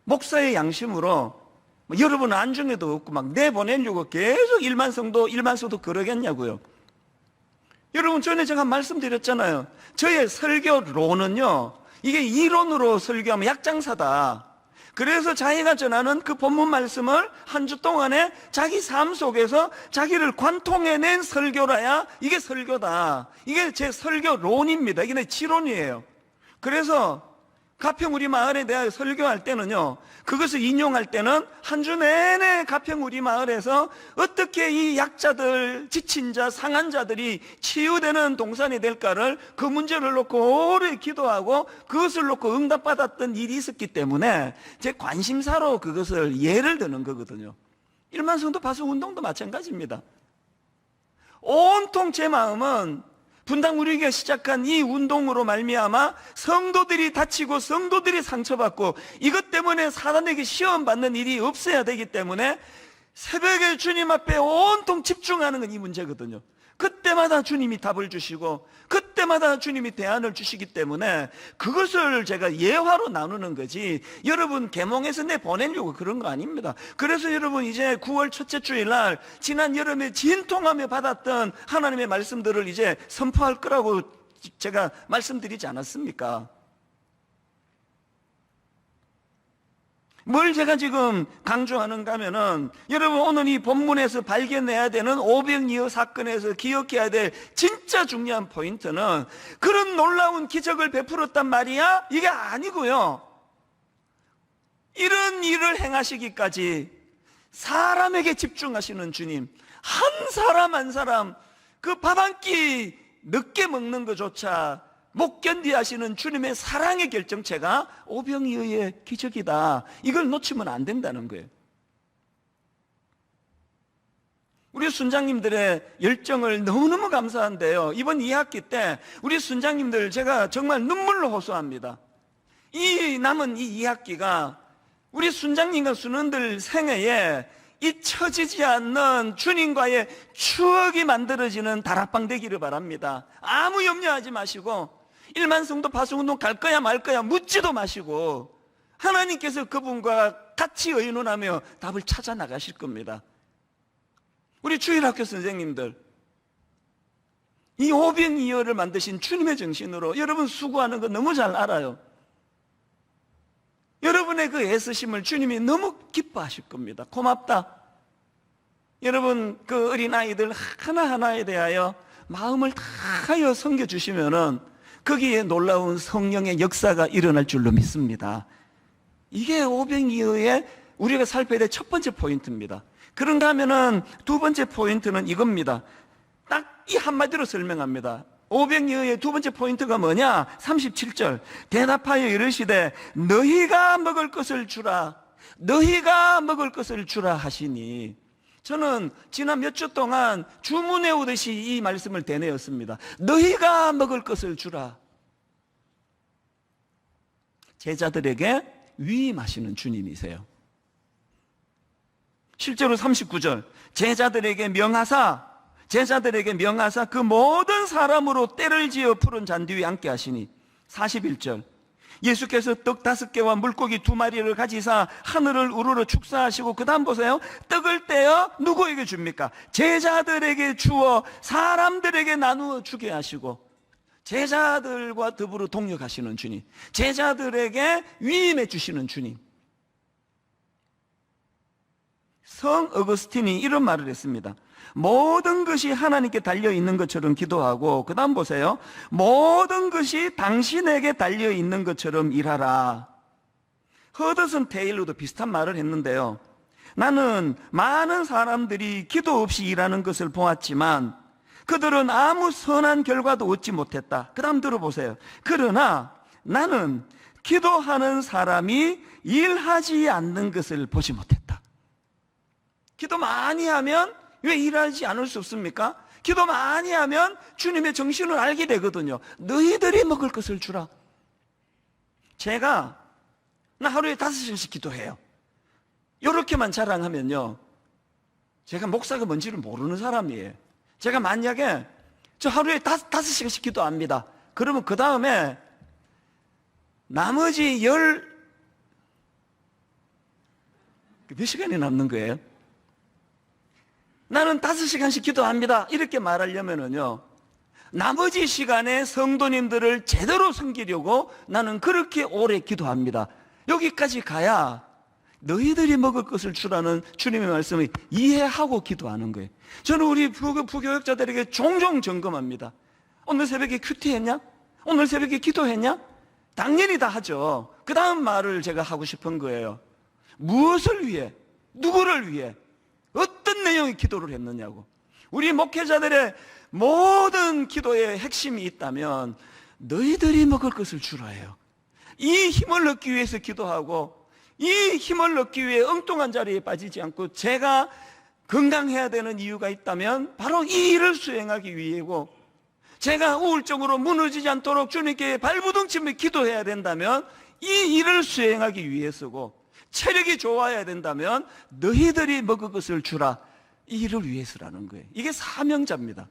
[SPEAKER 7] 목사의 양심으로 여러분 안중에도 없고 막 내보내려고 계속 1만 성도 그러겠냐고요. 여러분 전에 제가 말씀드렸잖아요. 저의 설교론은요, 이게 이론으로 설교하면 약장사다. 그래서 자기가 전하는 그 본문 말씀을 한 주 동안에 자기 삶 속에서 자기를 관통해낸 설교라야 이게 설교다. 이게 제 설교론입니다. 이게 내 지론이에요. 그래서 가평 우리 마을에 대하여 설교할 때는요, 그것을 인용할 때는 한 주 내내 가평 우리 마을에서 어떻게 이 약자들, 지친 자, 상한 자들이 치유되는 동산이 될까를 그 문제를 놓고 오래 기도하고 그것을 놓고 응답받았던 일이 있었기 때문에 제 관심사로 그것을 예를 드는 거거든요. 일만성도 파수운동도 마찬가지입니다. 온통 제 마음은 분당 우리가 시작한 이 운동으로 말미암아 성도들이 다치고 성도들이 상처받고 이것 때문에 사단에게 시험받는 일이 없어야 되기 때문에 새벽에 주님 앞에 온통 집중하는 건 이 문제거든요. 그때마다 주님이 답을 주시고 그때마다 주님이 대안을 주시기 때문에 그것을 제가 예화로 나누는 거지 여러분 계몽에서 내보내려고 그런 거 아닙니다. 그래서 여러분 이제 9월 첫째 주일날 지난 여름에 진통하며 받았던 하나님의 말씀들을 이제 선포할 거라고 제가 말씀드리지 않았습니까? 뭘 제가 지금 강조하는가 하면은 여러분 오늘 이 본문에서 발견해야 되는 오병이어 사건에서 기억해야 될 진짜 중요한 포인트는 그런 놀라운 기적을 베풀었단 말이야? 이게 아니고요. 이런 일을 행하시기까지 사람에게 집중하시는 주님, 한 사람 한 사람 그 밥 한 끼 늦게 먹는 것조차 못 견디하시는 주님의 사랑의 결정체가 오병이어의 기적이다. 이걸 놓치면 안 된다는 거예요. 우리 순장님들의 열정을 너무너무 감사한데요, 이번 2학기 때 우리 순장님들 제가 정말 눈물로 호소합니다. 이 남은 이 2학기가 우리 순장님과 순원들 생애에 잊혀지지 않는 주님과의 추억이 만들어지는 다락방 되기를 바랍니다. 아무 염려하지 마시고 일만성도 파수운동 갈 거야 말 거야 묻지도 마시고 하나님께서 그분과 같이 의논하며 답을 찾아 나가실 겁니다. 우리 주일학교 선생님들, 이 오병이어를 만드신 주님의 정신으로 여러분 수고하는 거 너무 잘 알아요. 여러분의 그 애쓰심을 주님이 너무 기뻐하실 겁니다. 고맙다. 여러분 그 어린아이들 하나하나에 대하여 마음을 다하여 섬겨주시면은 거기에 놀라운 성령의 역사가 일어날 줄로 믿습니다. 이게 오병이어의 우리가 살펴야 될 첫 번째 포인트입니다. 그런가 하면은 두 번째 포인트는 이겁니다. 딱 이 한마디로 설명합니다. 오병이어의 두 번째 포인트가 뭐냐? 37절 대답하여 이르시되 너희가 먹을 것을 주라, 너희가 먹을 것을 주라 하시니, 저는 지난 몇 주 동안 주문해 오듯이 이 말씀을 되뇌었습니다. 너희가 먹을 것을 주라. 제자들에게 위임하시는 주님이세요. 실제로 39절 제자들에게 명하사 그 모든 사람으로 때를 지어 푸른 잔디 위에 앉게 하시니, 41절 예수께서 떡 5개와 물고기 2마리를 가지사 하늘을 우러러 축사하시고 그 다음 보세요. 떡을 떼어 누구에게 줍니까? 제자들에게 주어 사람들에게 나누어 주게 하시고, 제자들과 더불어 동역하시는 주님, 제자들에게 위임해 주시는 주님. 성 어거스틴이 이런 말을 했습니다. 모든 것이 하나님께 달려있는 것처럼 기도하고, 그 다음 보세요. 모든 것이 당신에게 달려있는 것처럼 일하라. 허드슨 테일러도 비슷한 말을 했는데요. 나는 많은 사람들이 기도 없이 일하는 것을 보았지만 그들은 아무 선한 결과도 얻지 못했다. 그 다음 들어보세요. 그러나 나는 기도하는 사람이 일하지 않는 것을 보지 못했다. 기도 많이 하면 왜 일하지 않을 수 없습니까? 기도 많이 하면 주님의 정신을 알게 되거든요. 너희들이 먹을 것을 주라. 제가 나 하루에 5시간씩 기도해요. 이렇게만 자랑하면요, 제가 목사가 뭔지를 모르는 사람이에요. 제가 만약에 저 하루에 5시간씩 기도합니다. 그러면 그 다음에 나머지 몇 시간이 남는 거예요? 나는 5시간씩 기도합니다. 이렇게 말하려면은요, 나머지 시간에 성도님들을 제대로 섬기려고 나는 그렇게 오래 기도합니다. 여기까지 가야 너희들이 먹을 것을 주라는 주님의 말씀을 이해하고 기도하는 거예요. 저는 우리 부교역자들에게 종종 점검합니다. 오늘 새벽에 큐티했냐? 오늘 새벽에 기도했냐? 당연히 다 하죠. 그 다음 말을 제가 하고 싶은 거예요. 무엇을 위해, 누구를 위해, 어떤 내용의 기도를 했느냐고. 우리 목회자들의 모든 기도의 핵심이 있다면 너희들이 먹을 것을 주라 해요. 이 힘을 얻기 위해서 기도하고, 이 힘을 얻기 위해 엉뚱한 자리에 빠지지 않고, 제가 건강해야 되는 이유가 있다면 바로 이 일을 수행하기 위해고, 제가 우울증으로 무너지지 않도록 주님께 발부둥치며 기도해야 된다면 이 일을 수행하기 위해서고, 체력이 좋아야 된다면 너희들이 먹을 것을 주라, 이 일을 위해서라는 거예요. 이게 사명자입니다.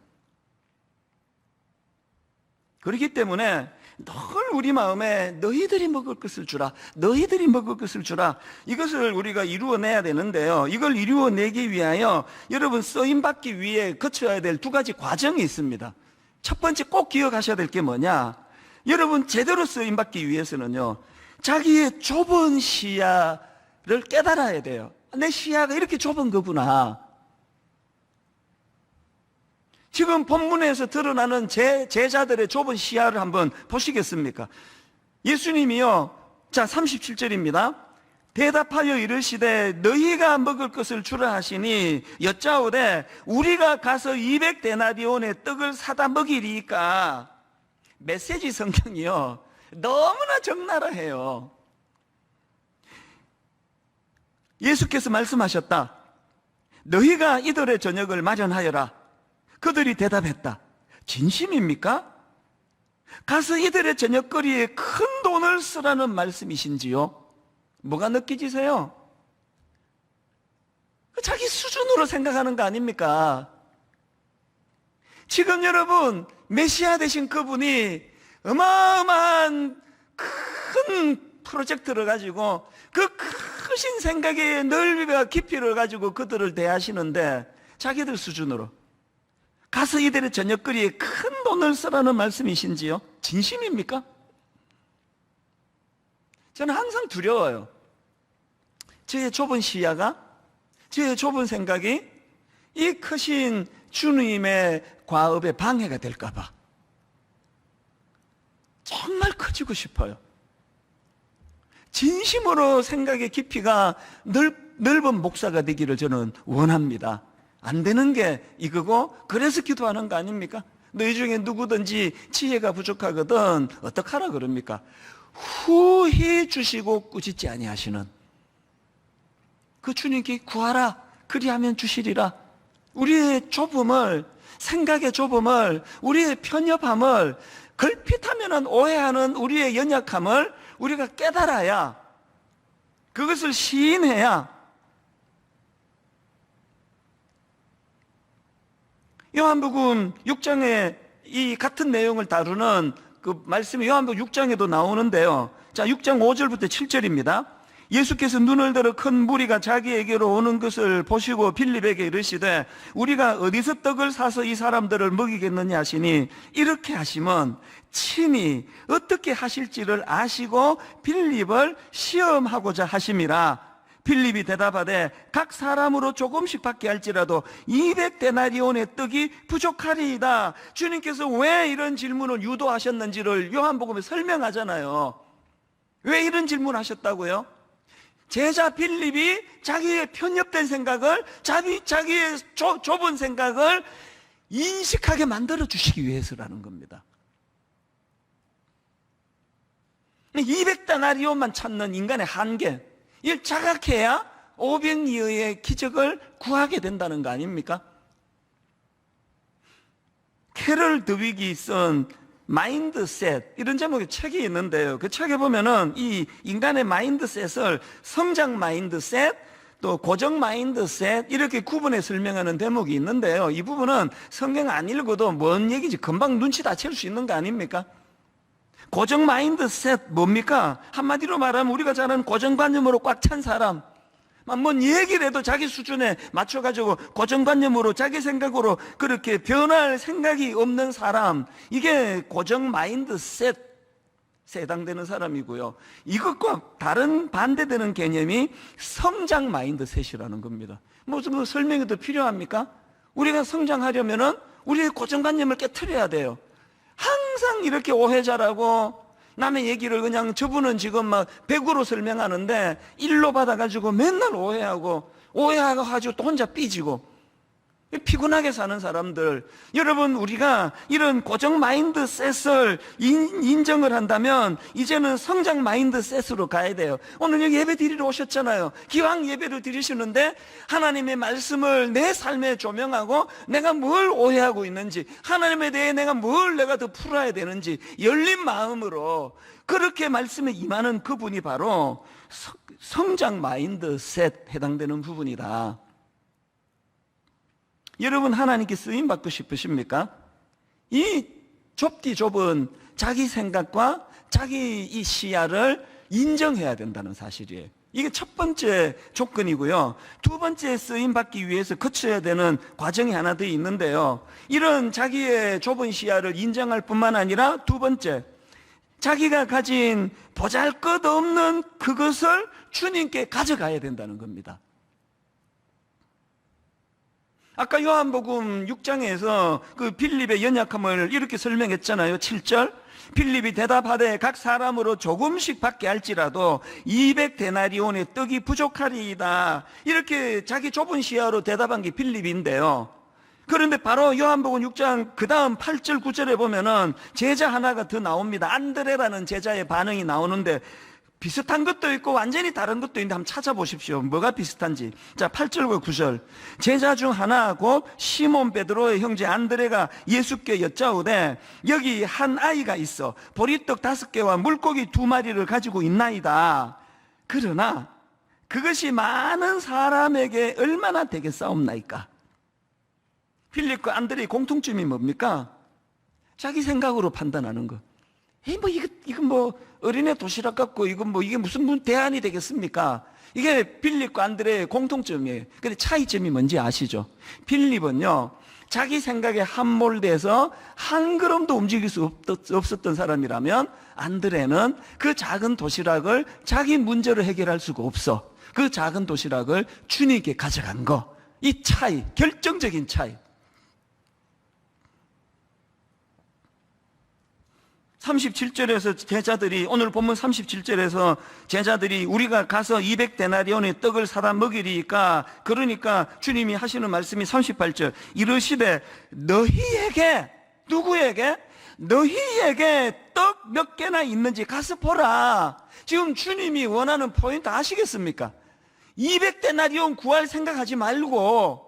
[SPEAKER 7] 그렇기 때문에 늘 우리 마음에 너희들이 먹을 것을 주라, 너희들이 먹을 것을 주라, 이것을 우리가 이루어내야 되는데요, 이걸 이루어내기 위하여 여러분 쓰임받기 위해 거쳐야 될 두 가지 과정이 있습니다. 첫 번째 꼭 기억하셔야 될 게 뭐냐, 여러분 제대로 쓰임받기 위해서는요, 자기의 좁은 시야를 깨달아야 돼요. 내 시야가 이렇게 좁은 거구나. 지금 본문에서 드러나는 제자들의 좁은 시야를 한번 보시겠습니까? 예수님이요, 자 37절입니다. 대답하여 이르시되 너희가 먹을 것을 주라 하시니 여짜오되 우리가 가서 200데나리온의 떡을 사다 먹이리까. 메시지 성경이요, 너무나 적나라해요. 예수께서 말씀하셨다. 너희가 이들의 저녁을 마련하여라. 그들이 대답했다. 진심입니까? 가서 이들의 저녁거리에 큰 돈을 쓰라는 말씀이신지요? 뭐가 느껴지세요? 자기 수준으로 생각하는 거 아닙니까? 지금 여러분 메시아 되신 그분이 어마어마한 큰 프로젝트를 가지고 그 크신 생각의 넓이와 깊이를 가지고 그들을 대하시는데 자기들 수준으로 가서 이들의 저녁거리에 큰 돈을 쓰라는 말씀이신지요? 진심입니까? 저는 항상 두려워요. 저의 좁은 시야가, 저의 좁은 생각이 이 크신 주님의 과업에 방해가 될까 봐 정말 커지고 싶어요. 진심으로 생각의 깊이가 넓은 목사가 되기를 저는 원합니다. 안 되는 게 이거고, 그래서 기도하는 거 아닙니까? 너희 중에 누구든지 지혜가 부족하거든 어떡하라 그럽니까? 후히 주시고 꾸짖지 아니하시는 그 주님께 구하라, 그리하면 주시리라. 우리의 좁음을, 생각의 좁음을, 우리의 편협함을, 걸핏하면 오해하는 우리의 연약함을 우리가 깨달아야, 그것을 시인해야 요한복음 6장에 이 같은 내용을 다루는 그 말씀이 요한복음 6장에도 나오는데요. 자, 6장 5절부터 7절입니다. 예수께서 눈을 들어 큰 무리가 자기에게로 오는 것을 보시고 빌립에게 이르시되 우리가 어디서 떡을 사서 이 사람들을 먹이겠느냐 하시니, 이렇게 하시면 친히 어떻게 하실지를 아시고 빌립을 시험하고자 하심이라. 빌립이 대답하되 각 사람으로 조금씩 받게 할지라도 200데나리온의 떡이 부족하리이다. 주님께서 왜 이런 질문을 유도하셨는지를 요한복음에 설명하잖아요. 왜 이런 질문을 하셨다고요? 제자 빌립이 자기의 편협된 생각을, 자기의 좁은 생각을 인식하게 만들어 주시기 위해서라는 겁니다. 200데나리온만 찾는 인간의 한계, 이걸 자각해야 오병이어의 기적을 구하게 된다는 거 아닙니까? 캐럴 드윅이 쓴 마인드셋, 이런 제목의 책이 있는데요. 그 책에 보면은 이 인간의 마인드셋을 성장 마인드셋, 또 고정 마인드셋, 이렇게 구분해 설명하는 대목이 있는데요. 이 부분은 성경 안 읽어도 뭔 얘기인지 금방 눈치 다 챌 수 있는 거 아닙니까? 고정 마인드셋 뭡니까? 한마디로 말하면 우리가 잘 아는 고정관념으로 꽉 찬 사람, 뭔 얘기를 해도 자기 수준에 맞춰가지고 고정관념으로, 자기 생각으로 그렇게 변할 생각이 없는 사람, 이게 고정 마인드셋에 해당되는 사람이고요. 이것과 다른 반대되는 개념이 성장 마인드셋이라는 겁니다. 뭐 설명이 더 필요합니까? 우리가 성장하려면은 우리의 고정관념을 깨트려야 돼요. 항상 이렇게 오해자라고, 남의 얘기를 그냥 저분은 지금 막 100으로 설명하는데 1로 받아가지고 맨날 오해하고 또 혼자 삐지고 피곤하게 사는 사람들. 여러분, 우리가 이런 고정 마인드셋을 인정을 한다면 이제는 성장 마인드셋으로 가야 돼요. 오늘 여기 예배 드리러 오셨잖아요. 기왕 예배를 드리시는데 하나님의 말씀을 내 삶에 조명하고 내가 뭘 오해하고 있는지, 하나님에 대해 내가 더 풀어야 되는지 열린 마음으로 그렇게 말씀에 임하는 그분이 바로 성장 마인드셋 해당되는 부분이다. 여러분, 하나님께 쓰임 받고 싶으십니까? 이 좁디 좁은 자기 생각과 자기 이 시야를 인정해야 된다는 사실이에요. 이게 첫 번째 조건이고요. 두 번째 쓰임 받기 위해서 거쳐야 되는 과정이 하나 더 있는데요. 이런 자기의 좁은 시야를 인정할 뿐만 아니라 두 번째, 자기가 가진 보잘것없는 그것을 주님께 가져가야 된다는 겁니다. 아까 요한복음 6장에서 그 빌립의 연약함을 이렇게 설명했잖아요. 7절. 빌립이 대답하되 각 사람으로 조금씩 받게 할지라도 200데나리온의 떡이 부족하리이다. 이렇게 자기 좁은 시야로 대답한 게 빌립인데요. 그런데 바로 요한복음 6장 그 다음 8절 9절에 보면은 제자 하나가 더 나옵니다. 안드레라는 제자의 반응이 나오는데 비슷한 것도 있고 완전히 다른 것도 있는데 한번 찾아보십시오. 뭐가 비슷한지. 자, 8절과 9절. 제자 중 하나 곧 시몬 베드로의 형제 안드레가 예수께 여짜오되 여기 한 아이가 있어 보리떡 5개와 물고기 2마리를 가지고 있나이다. 그러나 그것이 많은 사람에게 얼마나 되겠사옵나이까? 필립과 안드레의 공통점이 뭡니까? 자기 생각으로 판단하는 거. 이건 뭐 어린애 도시락 같고 이게 무슨 대안이 되겠습니까? 이게 필립과 안드레의 공통점이에요. 근데 차이점이 뭔지 아시죠? 필립은요, 자기 생각에 함몰돼서 한 걸음도 움직일 수 없었던 사람이라면 안드레는 그 작은 도시락을 자기 문제로 해결할 수가 없어. 그 작은 도시락을 주님께 가져간 거. 이 차이, 결정적인 차이. 37절에서 제자들이, 오늘 본문 37절에서 제자들이 우리가 가서 200데나리온의 떡을 사다 먹이리까, 그러니까 주님이 하시는 말씀이 38절, 이르시되 너희에게, 누구에게? 너희에게 떡 몇 개나 있는지 가서 보라. 지금 주님이 원하는 포인트 아시겠습니까? 200데나리온 구할 생각하지 말고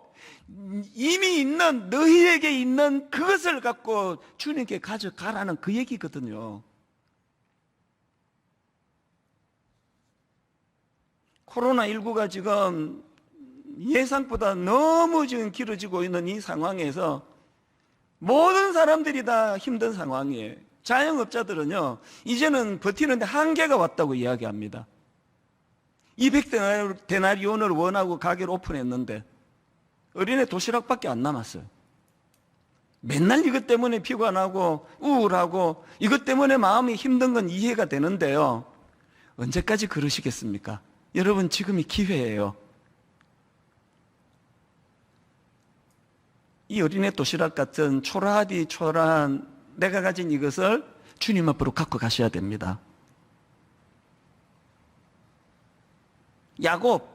[SPEAKER 7] 이미 있는, 너희에게 있는 그것을 갖고 주님께 가져가라는 그 얘기거든요. 코로나19가 지금 예상보다 너무 지금 길어지고 있는 이 상황에서 모든 사람들이 다 힘든 상황이에요. 자영업자들은요, 이제는 버티는데 한계가 왔다고 이야기합니다. 200데나리온을 원하고 가게를 오픈했는데 어린애 도시락밖에 안 남았어요. 맨날 이것 때문에 피곤하고 우울하고 이것 때문에 마음이 힘든 건 이해가 되는데요. 언제까지 그러시겠습니까? 여러분, 지금이 기회예요. 이 어린애 도시락 같은 초라한 내가 가진 이것을 주님 앞으로 갖고 가셔야 됩니다. 야곱,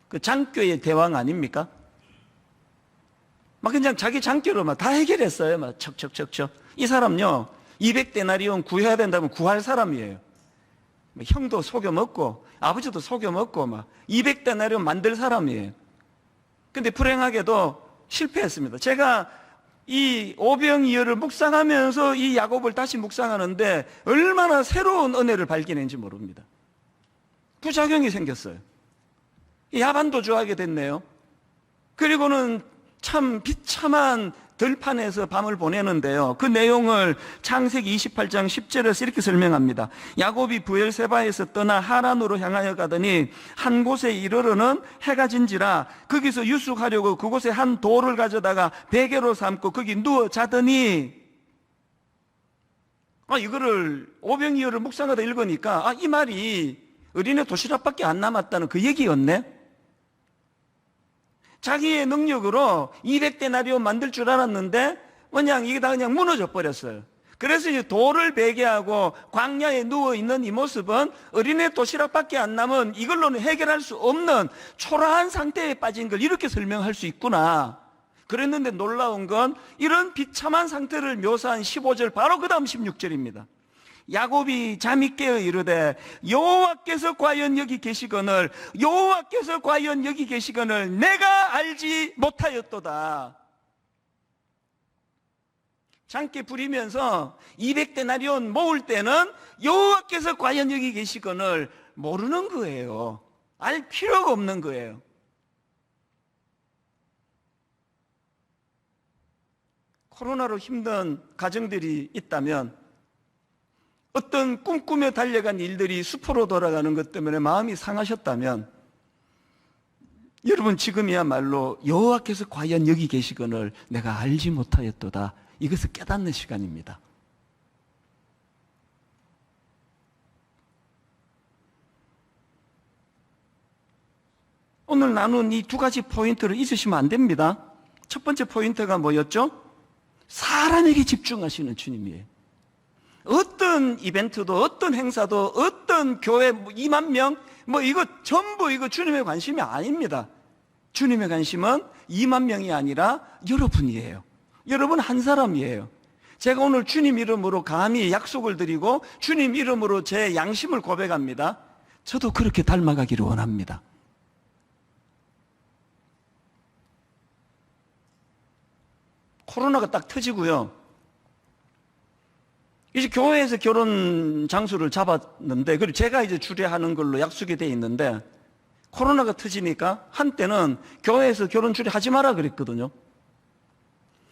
[SPEAKER 7] 그 장교의 대왕 아닙니까? 막 그냥 자기 장기로 막 다 해결했어요. 막 척척척척. 이 사람요, 200데나리온 구해야 된다면 구할 사람이에요. 형도 속여 먹고 아버지도 속여 먹고 막 200데나리온 만들 사람이에요. 근데 불행하게도 실패했습니다. 제가 이 오병이어를 묵상하면서 이 야곱을 다시 묵상하는데 얼마나 새로운 은혜를 발견했는지 모릅니다. 부작용이 생겼어요. 야반도 좋아하게 됐네요. 그리고는 참 비참한 들판에서 밤을 보내는데요. 그 내용을 창세기 28장 10절에서 이렇게 설명합니다. 야곱이 브엘세바에서 떠나 하란으로 향하여 가더니 한 곳에 이르러는 해가 진지라 거기서 유숙하려고 그곳에 한 돌을 가져다가 베개로 삼고 거기 누워 자더니, 이거를 오병이어를 묵상하다 읽으니까 이 말이 어린애 도시락밖에 안 남았다는 그 얘기였네. 자기의 능력으로 200데나리온 만들 줄 알았는데 이게 다 그냥 무너져 버렸어요. 그래서 이제 돌을 베개하고 광야에 누워 있는 이 모습은 어린애 도시락밖에 안 남은 이걸로는 해결할 수 없는 초라한 상태에 빠진 걸 이렇게 설명할 수 있구나. 그랬는데 놀라운 건 이런 비참한 상태를 묘사한 15절 바로 그 다음 16절입니다. 야곱이 잠이 깨어 이르되 여호와께서 과연 여기 계시거늘 여호와께서 과연 여기 계시거늘 내가 알지 못하였도다. 장께 부리면서 200데나리온 모을 때는 여호와께서 과연 여기 계시거늘 모르는 거예요. 알 필요가 없는 거예요. 코로나로 힘든 가정들이 있다면, 어떤 꿈꾸며 달려간 일들이 수포로 돌아가는 것 때문에 마음이 상하셨다면, 여러분 지금이야말로 여호와께서 과연 여기 계시거늘 내가 알지 못하였도다, 이것을 깨닫는 시간입니다. 오늘 나눈 이 두 가지 포인트를 잊으시면 안 됩니다. 첫 번째 포인트가 뭐였죠? 사람에게 집중하시는 주님이에요. 어떤 이벤트도, 어떤 행사도, 어떤 교회 2만 명, 이거 전부 이거 주님의 관심이 아닙니다. 주님의 관심은 2만 명이 아니라 여러분이에요. 여러분 한 사람이에요. 제가 오늘 주님 이름으로 감히 약속을 드리고 주님 이름으로 제 양심을 고백합니다. 저도 그렇게 닮아가기를 원합니다. 코로나가 딱 터지고요. 이제 교회에서 결혼 장소를 잡았는데, 그리고 제가 이제 주례하는 걸로 약속이 돼 있는데, 코로나가 터지니까 한때는 교회에서 결혼 주례하지 마라 그랬거든요.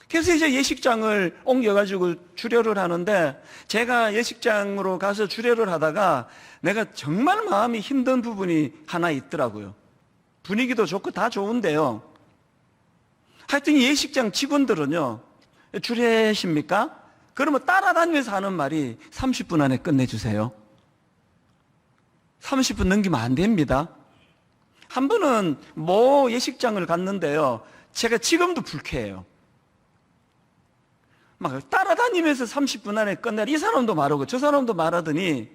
[SPEAKER 7] 그래서 이제 예식장을 옮겨가지고 주례를 하는데, 제가 예식장으로 가서 주례를 하다가 내가 정말 마음이 힘든 부분이 하나 있더라고요. 분위기도 좋고 다 좋은데요. 하여튼 예식장 직원들은요, 주례십니까? 그러면 따라다니면서 하는 말이 30분 안에 끝내주세요. 30분 넘기면 안 됩니다. 한 번은 모 예식장을 갔는데요, 제가 지금도 불쾌해요. 막 따라다니면서 30분 안에 끝내라, 이 사람도 말하고 저 사람도 말하더니,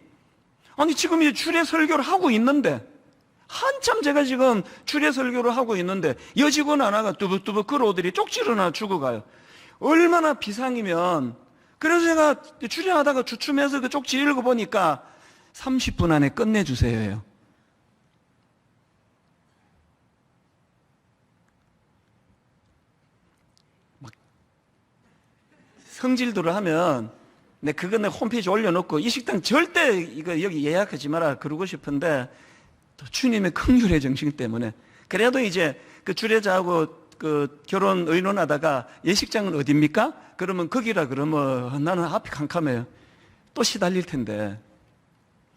[SPEAKER 7] 아니 지금 이제 주례 설교를 하고 있는데, 한참 제가 지금 주례 설교를 하고 있는데 여직원 하나가 뚜벅뚜벅 걸어오더니 쪽지를 하나 주고 가요. 얼마나 비상이면. 그래서 제가 주례하다가 주춤해서 그 쪽지 읽어보니까 30분 안에 끝내주세요. 막 성질들을 하면 그거 내 홈페이지 올려놓고 이 식당 절대 이거 여기 예약하지 마라 그러고 싶은데, 또 주님의 긍휼의 정신 때문에. 그래도 이제 그 주례자하고 그 결혼 의논하다가 예식장은 어딥니까? 그러면 거기라 그러면 나는 앞이 캄캄해요. 또 시달릴 텐데.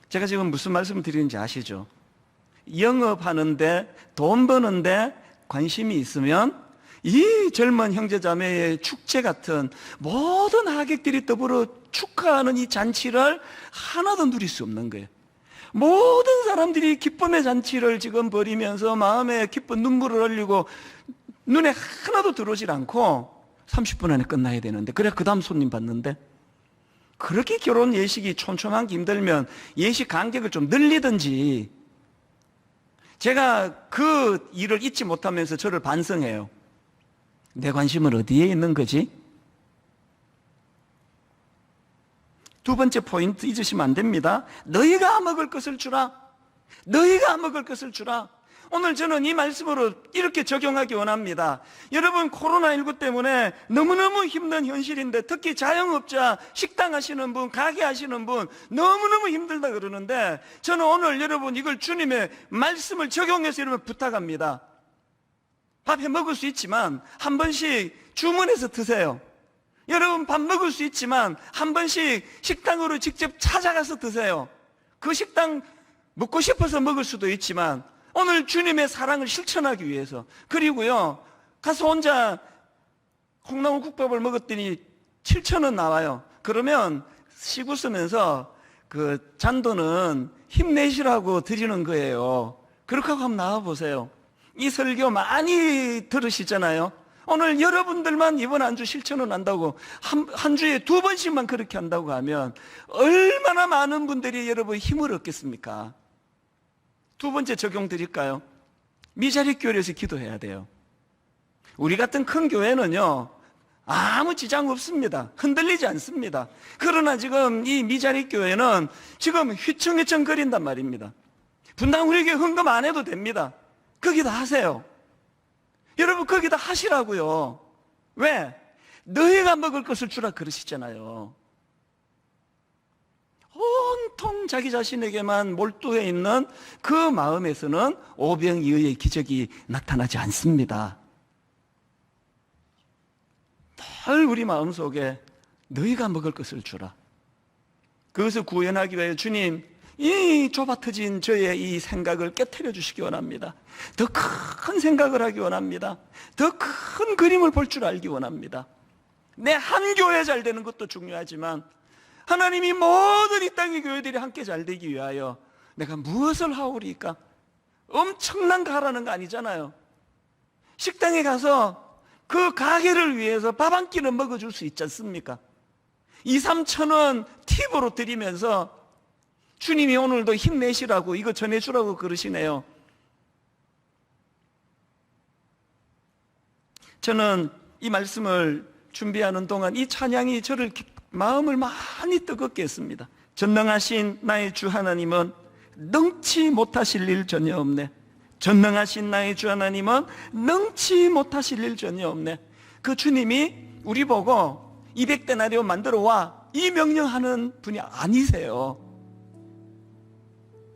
[SPEAKER 7] 제가 지금 무슨 말씀을 드리는지 아시죠? 영업하는데, 돈 버는데 관심이 있으면 이 젊은 형제자매의 축제 같은 모든 하객들이 더불어 축하하는 이 잔치를 하나도 누릴 수 없는 거예요. 모든 사람들이 기쁨의 잔치를 지금 벌이면서 마음에 기쁜 눈물을 흘리고 눈에 하나도 들어오질 않고 30분 안에 끝나야 되는데, 그래 그 다음 손님 받는데, 그렇게 결혼 예식이 촘촘하기 힘들면 예식 간격을 좀 늘리든지. 제가 그 일을 잊지 못하면서 저를 반성해요. 내 관심은 어디에 있는 거지? 두 번째 포인트 잊으시면 안 됩니다. 너희가 먹을 것을 주라. 너희가 먹을 것을 주라. 오늘 저는 이 말씀으로 이렇게 적용하기 원합니다. 여러분, 코로나19 때문에 너무너무 힘든 현실인데, 특히 자영업자, 식당 하시는 분, 가게 하시는 분 너무너무 힘들다 그러는데, 저는 오늘 여러분 이걸 주님의 말씀을 적용해서 여러분 부탁합니다. 밥해 먹을 수 있지만 한 번씩 주문해서 드세요. 여러분 밥 먹을 수 있지만 한 번씩 식당으로 직접 찾아가서 드세요. 그 식당 먹고 싶어서 먹을 수도 있지만 오늘 주님의 사랑을 실천하기 위해서. 그리고요, 가서 혼자 콩나물국밥을 먹었더니 7,000원 나와요. 그러면 시구 쓰면서 그 잔돈은 힘내시라고 드리는 거예요. 그렇게 하고 한번 나와보세요. 이 설교 많이 들으시잖아요. 오늘 여러분들만 이번 한 주 실천을 한다고 한 주에 2번씩만 그렇게 한다고 하면 얼마나 많은 분들이 여러분 힘을 얻겠습니까? 두 번째 적용 드릴까요? 미자립 교회에서 기도해야 돼요. 우리 같은 큰 교회는요, 아무 지장 없습니다. 흔들리지 않습니다. 그러나 지금 이 미자립 교회는 지금 휘청휘청 거린단 말입니다. 분당 우리 교회 헌금 안 해도 됩니다. 거기다 하세요. 여러분 거기다 하시라고요. 왜? 너희가 먹을 것을 주라 그러시잖아요. 온통 자기 자신에게만 몰두해 있는 그 마음에서는 오병이어의 기적이 나타나지 않습니다. 늘 우리 마음속에 너희가 먹을 것을 주라. 그것을 구현하기 위해 주님, 이 좁아터진 저의 이 생각을 깨트려 주시기 원합니다. 더 큰 생각을 하기 원합니다. 더 큰 그림을 볼 줄 알기 원합니다. 내 한 교회 잘 되는 것도 중요하지만 하나님이 모든 이 땅의 교회들이 함께 잘 되기 위하여 내가 무엇을 하오리까? 엄청난 거 하라는 거 아니잖아요. 식당에 가서 그 가게를 위해서 밥 한 끼는 먹어줄 수 있지 않습니까? 2, 3천 원 팁으로 드리면서 주님이 오늘도 힘내시라고 이거 전해주라고 그러시네요. 저는 이 말씀을 준비하는 동안 이 찬양이 저를 마음을 많이 뜨겁게 했습니다. 전능하신 나의 주 하나님은 능치 못하실 일 전혀 없네. 전능하신 나의 주 하나님은 능치 못하실 일 전혀 없네. 그 주님이 우리 보고 200데나리온 만들어 와 이 명령하는 분이 아니세요.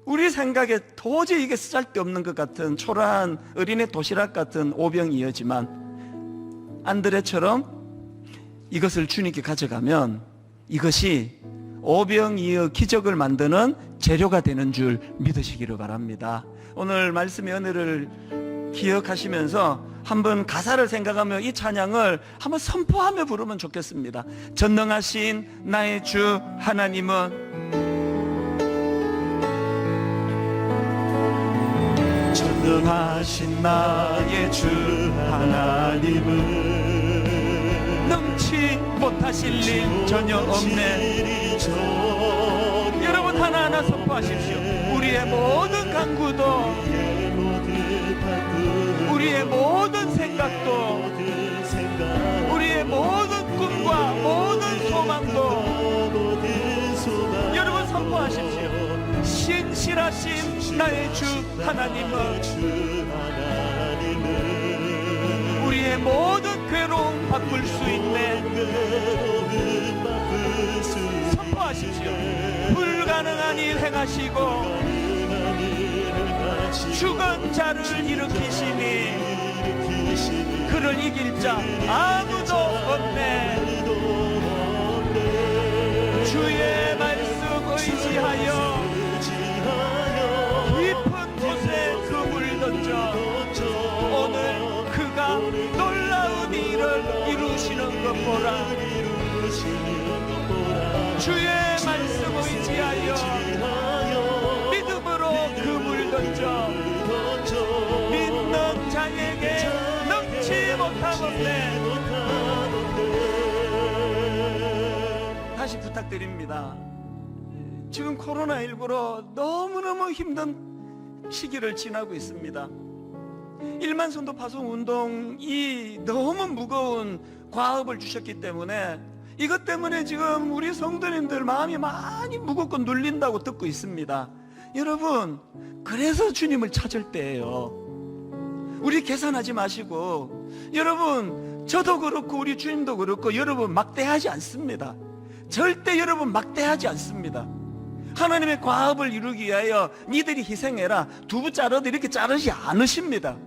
[SPEAKER 7] 우리 생각에 도저히 이게 쓰잘데없는 것 같은 초라한 어린애 도시락 같은 오병이어지만 안드레처럼 이것을 주님께 가져가면 이것이 오병이어 기적을 만드는 재료가 되는 줄 믿으시기를 바랍니다. 오늘 말씀의 은혜를 기억하시면서 한번 가사를 생각하며 이 찬양을 한번 선포하며 부르면 좋겠습니다. 전능하신 나의 주 하나님은
[SPEAKER 1] 전능하신 나의 주 하나님은
[SPEAKER 7] 능치 못하실 일 전혀 없네. 여러분 하나하나 선포하십시오. 우리의 모든 간구도 우리의 모든 생각도 우리의 모든 꿈과 모든 소망도 여러분 선포하십시오. 신실하신 나의 주 하나님은 우리의 모든 괴로움 바꿀 수 있네. 선포하십시오. 불가능한 일 행하시고 죽은 자를 일으키시니 그를 이길 자 아무도 없네. 주의 말씀 의지하여 깊은 곳에 그물 던져 오늘 그가 놀라운 일을 이루시는 것 보라. 주의 말씀 의지하여 믿음으로 그물 던져 믿는 자에게 능치 못하건대. 다시 부탁드립니다. 지금 코로나19로 너무너무 힘든 시기를 지나고 있습니다. 1만 성도 파송 운동이 너무 무거운 과업을 주셨기 때문에 이것 때문에 지금 우리 성도님들 마음이 많이 무겁고 눌린다고 듣고 있습니다. 여러분, 그래서 주님을 찾을 때예요. 우리 계산하지 마시고, 여러분, 저도 그렇고 우리 주님도 그렇고 여러분 막대하지 않습니다. 절대 여러분 막대하지 않습니다. 하나님의 과업을 이루기 위하여 니들이 희생해라, 두부 자르도 이렇게 자르지 않으십니다.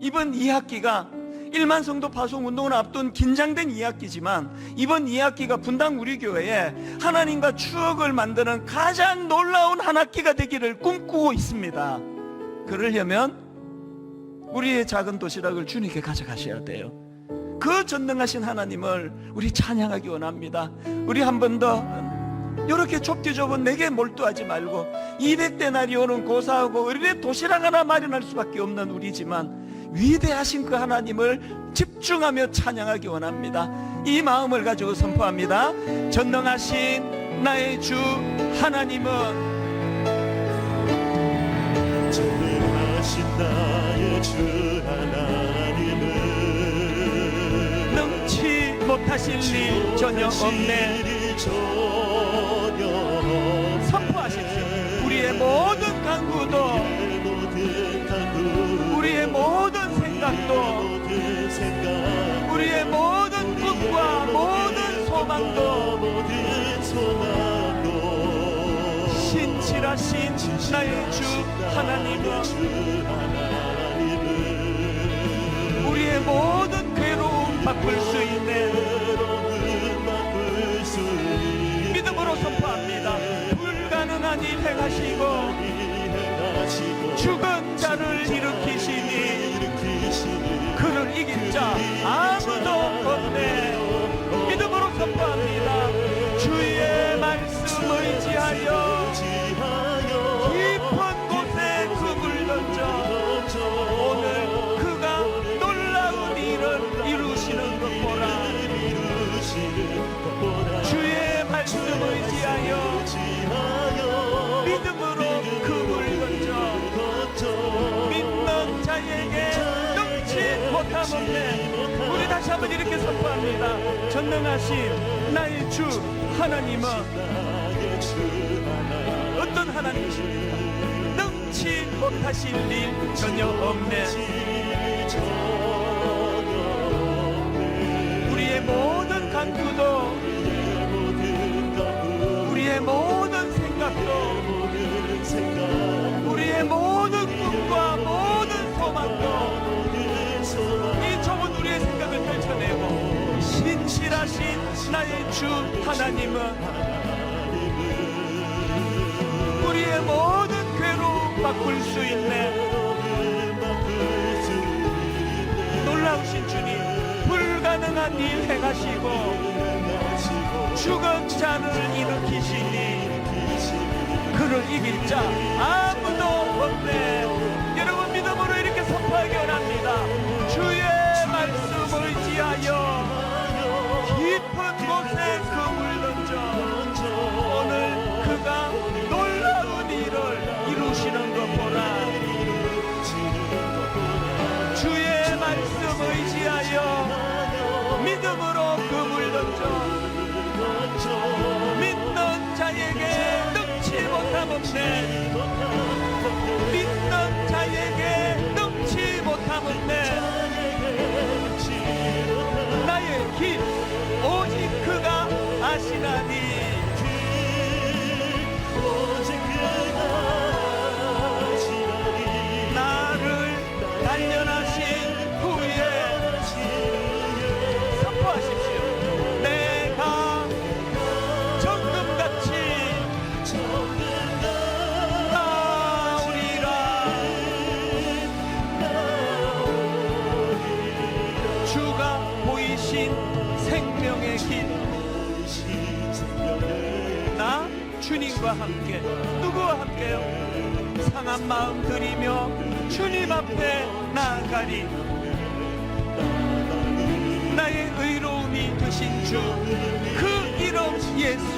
[SPEAKER 7] 이번 2학기가 1만 성도 파송 운동을 앞둔 긴장된 2학기지만 이번 2학기가 분당 우리 교회에 하나님과 추억을 만드는 가장 놀라운 한 학기가 되기를 꿈꾸고 있습니다. 그러려면 우리의 작은 도시락을 주님께 가져가셔야 돼요. 그 전능하신 하나님을 우리 찬양하기 원합니다. 우리 한 번 더 이렇게 좁디 좁은 내게 몰두하지 말고 200데나리온은 고사하고 어린애 도시락 하나 마련할 수밖에 없는 우리지만 위대하신 그 하나님을 집중하며 찬양하기 원합니다. 이 마음을 가지고 선포합니다. 전능하신 나의 주 하나님은
[SPEAKER 1] 전능하신 나의 주 하나님은
[SPEAKER 7] 능치 못하실 일 전혀 없네. 선포하십시오. 우리의 모든 간구도, 우리의 모든 생각도, 우리의 모든 꿈과 모든 소망도 신실하신 나의 주 하나님은 우리의 모든 괴로움 바꿀 수 있네. 믿음으로 선포합니다. 불가능한 일 행하시고 죽은 자를 일으키시니 그를 이길 자 아무도 없네. 믿음으로 선포합니다. 주의 말씀 의지하여 깊은 곳에 금을 던져 오늘 그가 놀라운 일을 이루시는 것 보라. 주의 말씀 의지하여 믿음으로 금을 던져 믿는 자에게 능치 못함 없네. 우리 다시 한번 이렇게 선포합니다. 전능하신 나의 주 하나님은 어떤 하나님이십니까? 능치 못하실 일 전혀 없네. 우리의 모든 간구도, 우리의 모든 생각도, 우리의 모든 꿈과 모든 소망도 이 좁은 우리의 생각을 펼쳐내고 신실하신 나의 주 하나님은 우리의 모든 괴로움 바꿀 수 있네. 놀라우신 주님, 불가능한 일 행하시고 죽은 자를 일으키시니 그를 이길 자 아무도 없네. 여러분 믿음으로 이렇게 선포하기 원합니다. 주의 말씀을 의지하여 깊은 곳에 금을 던져 오늘 그가 놀라운 일을 이루시는 것 보라. 주의 말씀 의지하여 믿음으로 금을 던져 믿는 자에게 능치 못함 없네. 믿는 자에게 능치 못함 없네. 나의 길 오직 그가 아시나니 나를 단련하신 후에 선포하십시오. 내가 정금같이 나오리라. 주가 보이신 생명의 길, 나 주님과 함께. 누구와 함께요? 상한 마음 드리며 주님 앞에 나아가리. 나의 의로움이 되신 주, 그 이름 예수.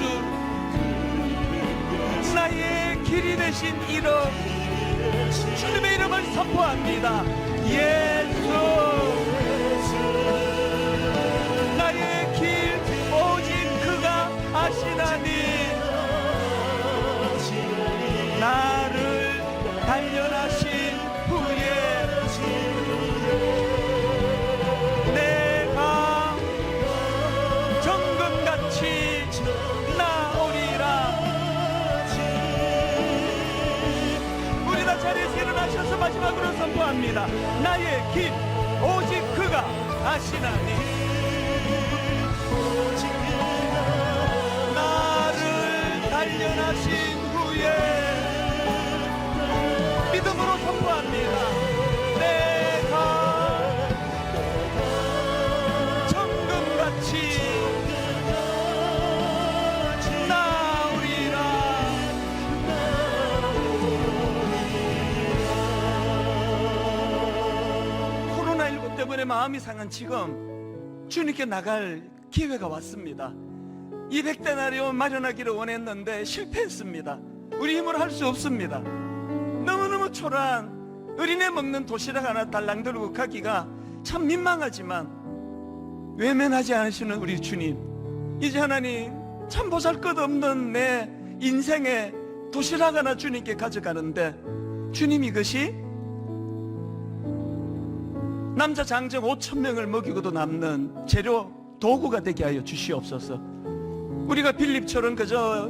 [SPEAKER 7] 나의 길이 되신 이름, 주님의 이름을 선포합니다. 예수. 나의 길 오직 그가 아시나니 나를 단련하신 후에 내가 정금같이 나오리라. 우리 다 자리에서 일어나셔서 마지막으로 선포합니다. 나의 길 오직 그가 아시나니 나를 단련하신 후에 믿음으로 선포합니다. 내가 정금같이 나오리라. 때문에 마음이 상한 지금 주님께 나갈 기회가 왔습니다. 200데나리온 마련하기를 원했는데 실패했습니다. 우리 힘으로 할 수 없습니다. 너무너무 초라한 어린애 먹는 도시락 하나 달랑 들고 가기가 참 민망하지만 외면하지 않으시는 우리 주님, 이제 하나님 참 보잘것없는 내 인생의 도시락 하나 주님께 가져가는데 주님 이것이 남자 장정 5,000명을 먹이고도 남는 재료 도구가 되게 하여 주시옵소서. 우리가 빌립처럼 그저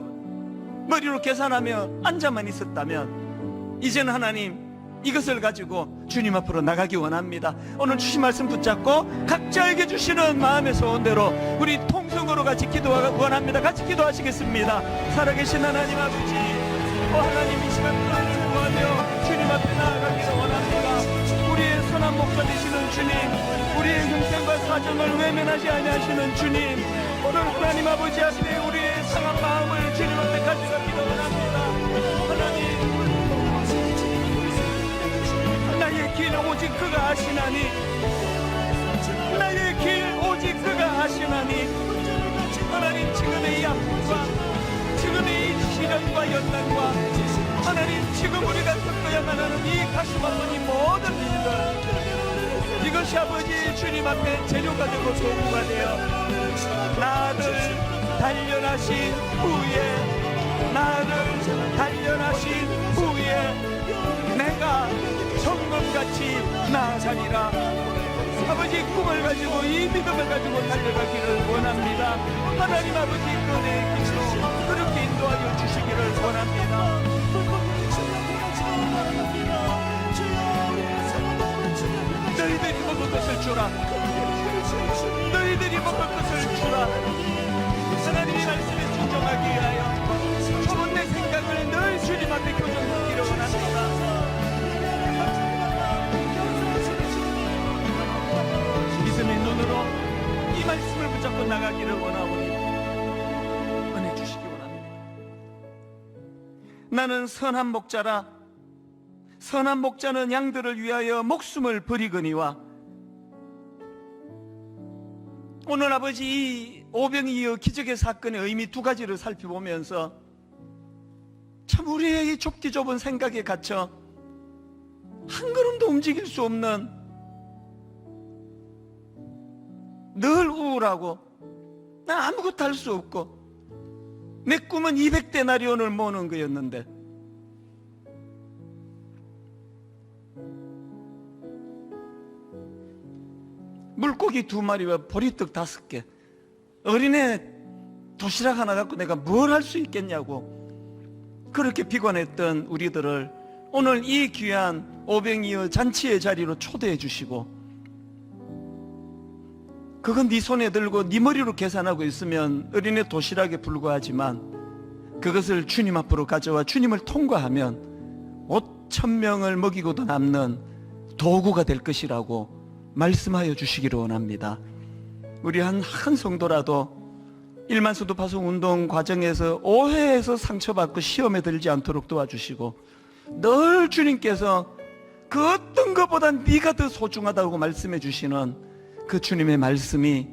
[SPEAKER 7] 머리로 계산하며 앉아만 있었다면 이제는 하나님 이것을 가지고 주님 앞으로 나가기 원합니다. 오늘 주신 말씀 붙잡고 각자에게 주시는 마음의 소원대로 우리 통성으로 같이 기도하기 원합니다. 같이 기도하시겠습니다. 살아계신 하나님 아버지, 하나님 이 시간 은혜를 구하며 주님 앞에 나아가기를 원합니다. 우리의 선한 목자 되시는 주님, 우리의 형편과 사정을 외면하지 아니하시는 주님, 오늘 하나님 아버지 앞에 우리의 상한 마음을 주님 앞에 가져가기를 원합니다. 하나님, 나의 길 오직 그가 아시나니, 나의 길 오직 그가 아시나니, 하나님 지금의 이 아픔과 지금의 이 시련과 연단과 하나님 지금 우리가 겪어야만 하는 이 가슴 아픈 이 모든 일들, 이것이 아버지 주님 앞에 재료가 되고 도구가 되어 나를 단련하신 후에, 나를 단련하신 후에 내가 성검같이 나아가리라. 아버지 꿈을 가지고 이 믿음을 가지고 달려가기를 원합니다. 하나님 아버지 그의 길로 그렇게 인도하여 주시기를 원합니다. 너희들이 먹을 것을 주라. 너희들이 먹을 것을 주라. 하나님의 말씀에 순종하기 위하여 좁은 내 생각을 늘 주님 앞에 교정하기를 원합니다. 믿음의 눈으로 이 말씀을 붙잡고 나가기를 원하오니 은혜 주시기 원합니다. 나는 선한 목자라. 선한 목자는 양들을 위하여 목숨을 버리거니와. 오늘 아버지 이 오병이어 기적의 사건의 의미 두 가지를 살펴보면서 참 우리의 이 좁기 좁은 생각에 갇혀 한 걸음도 움직일 수 없는, 늘 우울하고 나 아무것도 할 수 없고 내 꿈은 200데나리온을 모으는 거였는데 물고기 2마리와 보리떡 5개, 어린애 도시락 하나 갖고 내가 뭘 할 수 있겠냐고 그렇게 비관했던 우리들을 오늘 이 귀한 오병이어 잔치의 자리로 초대해 주시고, 그건 네 손에 들고 네 머리로 계산하고 있으면 어린애 도시락에 불과하지만 그것을 주님 앞으로 가져와 주님을 통과하면 5,000명을 먹이고도 남는 도구가 될 것이라고 말씀하여 주시기를 원합니다. 우리 한 성도라도 일만수도 파송 운동 과정에서 오해에서 상처받고 시험에 들지 않도록 도와주시고, 늘 주님께서 그 어떤 것보다 네가 더 소중하다고 말씀해 주시는 그 주님의 말씀이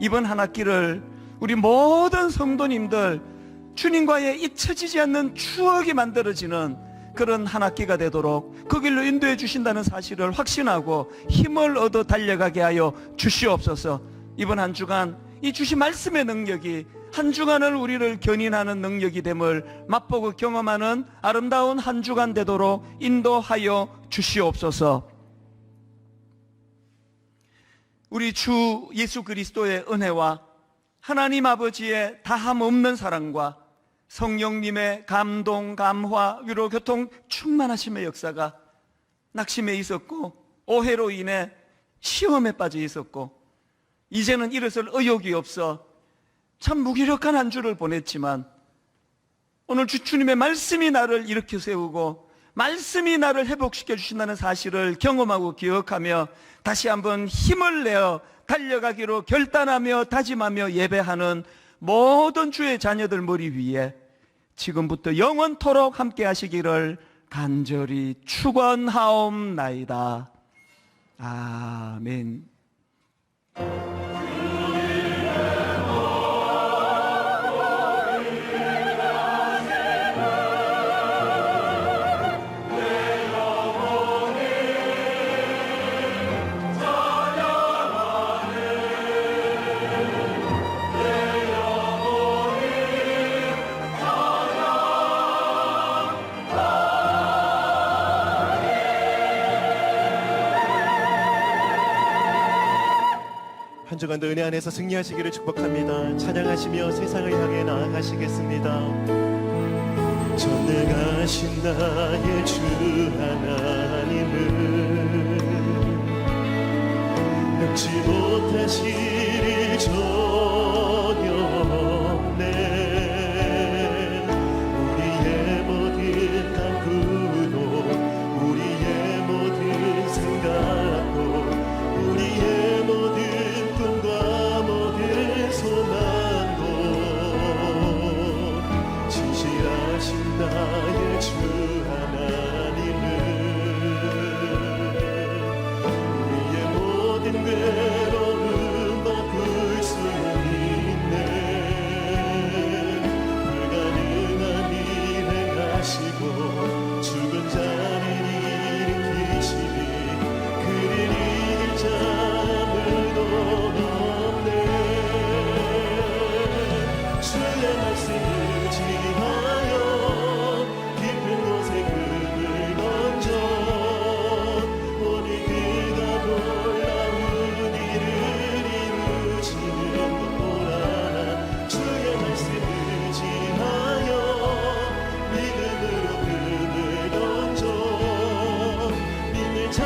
[SPEAKER 7] 이번 한 학기를 우리 모든 성도님들 주님과의 잊혀지지 않는 추억이 만들어지는 그런 한 학기가 되도록 그 길로 인도해 주신다는 사실을 확신하고 힘을 얻어 달려가게 하여 주시옵소서. 이번 한 주간 이 주신 말씀의 능력이 한 주간을 우리를 견인하는 능력이 됨을 맛보고 경험하는 아름다운 한 주간 되도록 인도하여 주시옵소서. 우리 주 예수 그리스도의 은혜와 하나님 아버지의 다함 없는 사랑과 성령님의 감동, 감화, 위로, 교통 충만하심의 역사가 낙심에 있었고 오해로 인해 시험에 빠져 있었고 이제는 일어설 의욕이 없어 참 무기력한 한 주를 보냈지만 오늘 주님의 말씀이 나를 일으켜 세우고 말씀이 나를 회복시켜 주신다는 사실을 경험하고 기억하며 다시 한번 힘을 내어 달려가기로 결단하며 다짐하며 예배하는 모든 주의 자녀들 머리 위에 지금부터 영원토록 함께 하시기를 간절히 축원하옵나이다. 아멘.
[SPEAKER 1] 한 주간도 은혜 안에서 승리하시기를 축복합니다. 찬양하시며 세상을 향해 나아가시겠습니다. 전능하신 나의 주 하나님은 능치 못하실 일 전혀 없네. 우리의 모든 간구도 우리의 모든 생각도 우리의 모든 꿈과 모든 소망도 진실하신 나의 주 하나님은 우리의 모든 괴로움 바꿀 수 있네. 불가능한 일 행하시고 죽은 자를 일으키시니 그를 이길 자 아무도 없네. 주의 말씀을 지하여 깊은 곳에 금을 던져 오늘 그가 놀라운 일을 이루시는 것보라. 주의 말씀을 지하여 믿음으로 금을 던져 믿는 자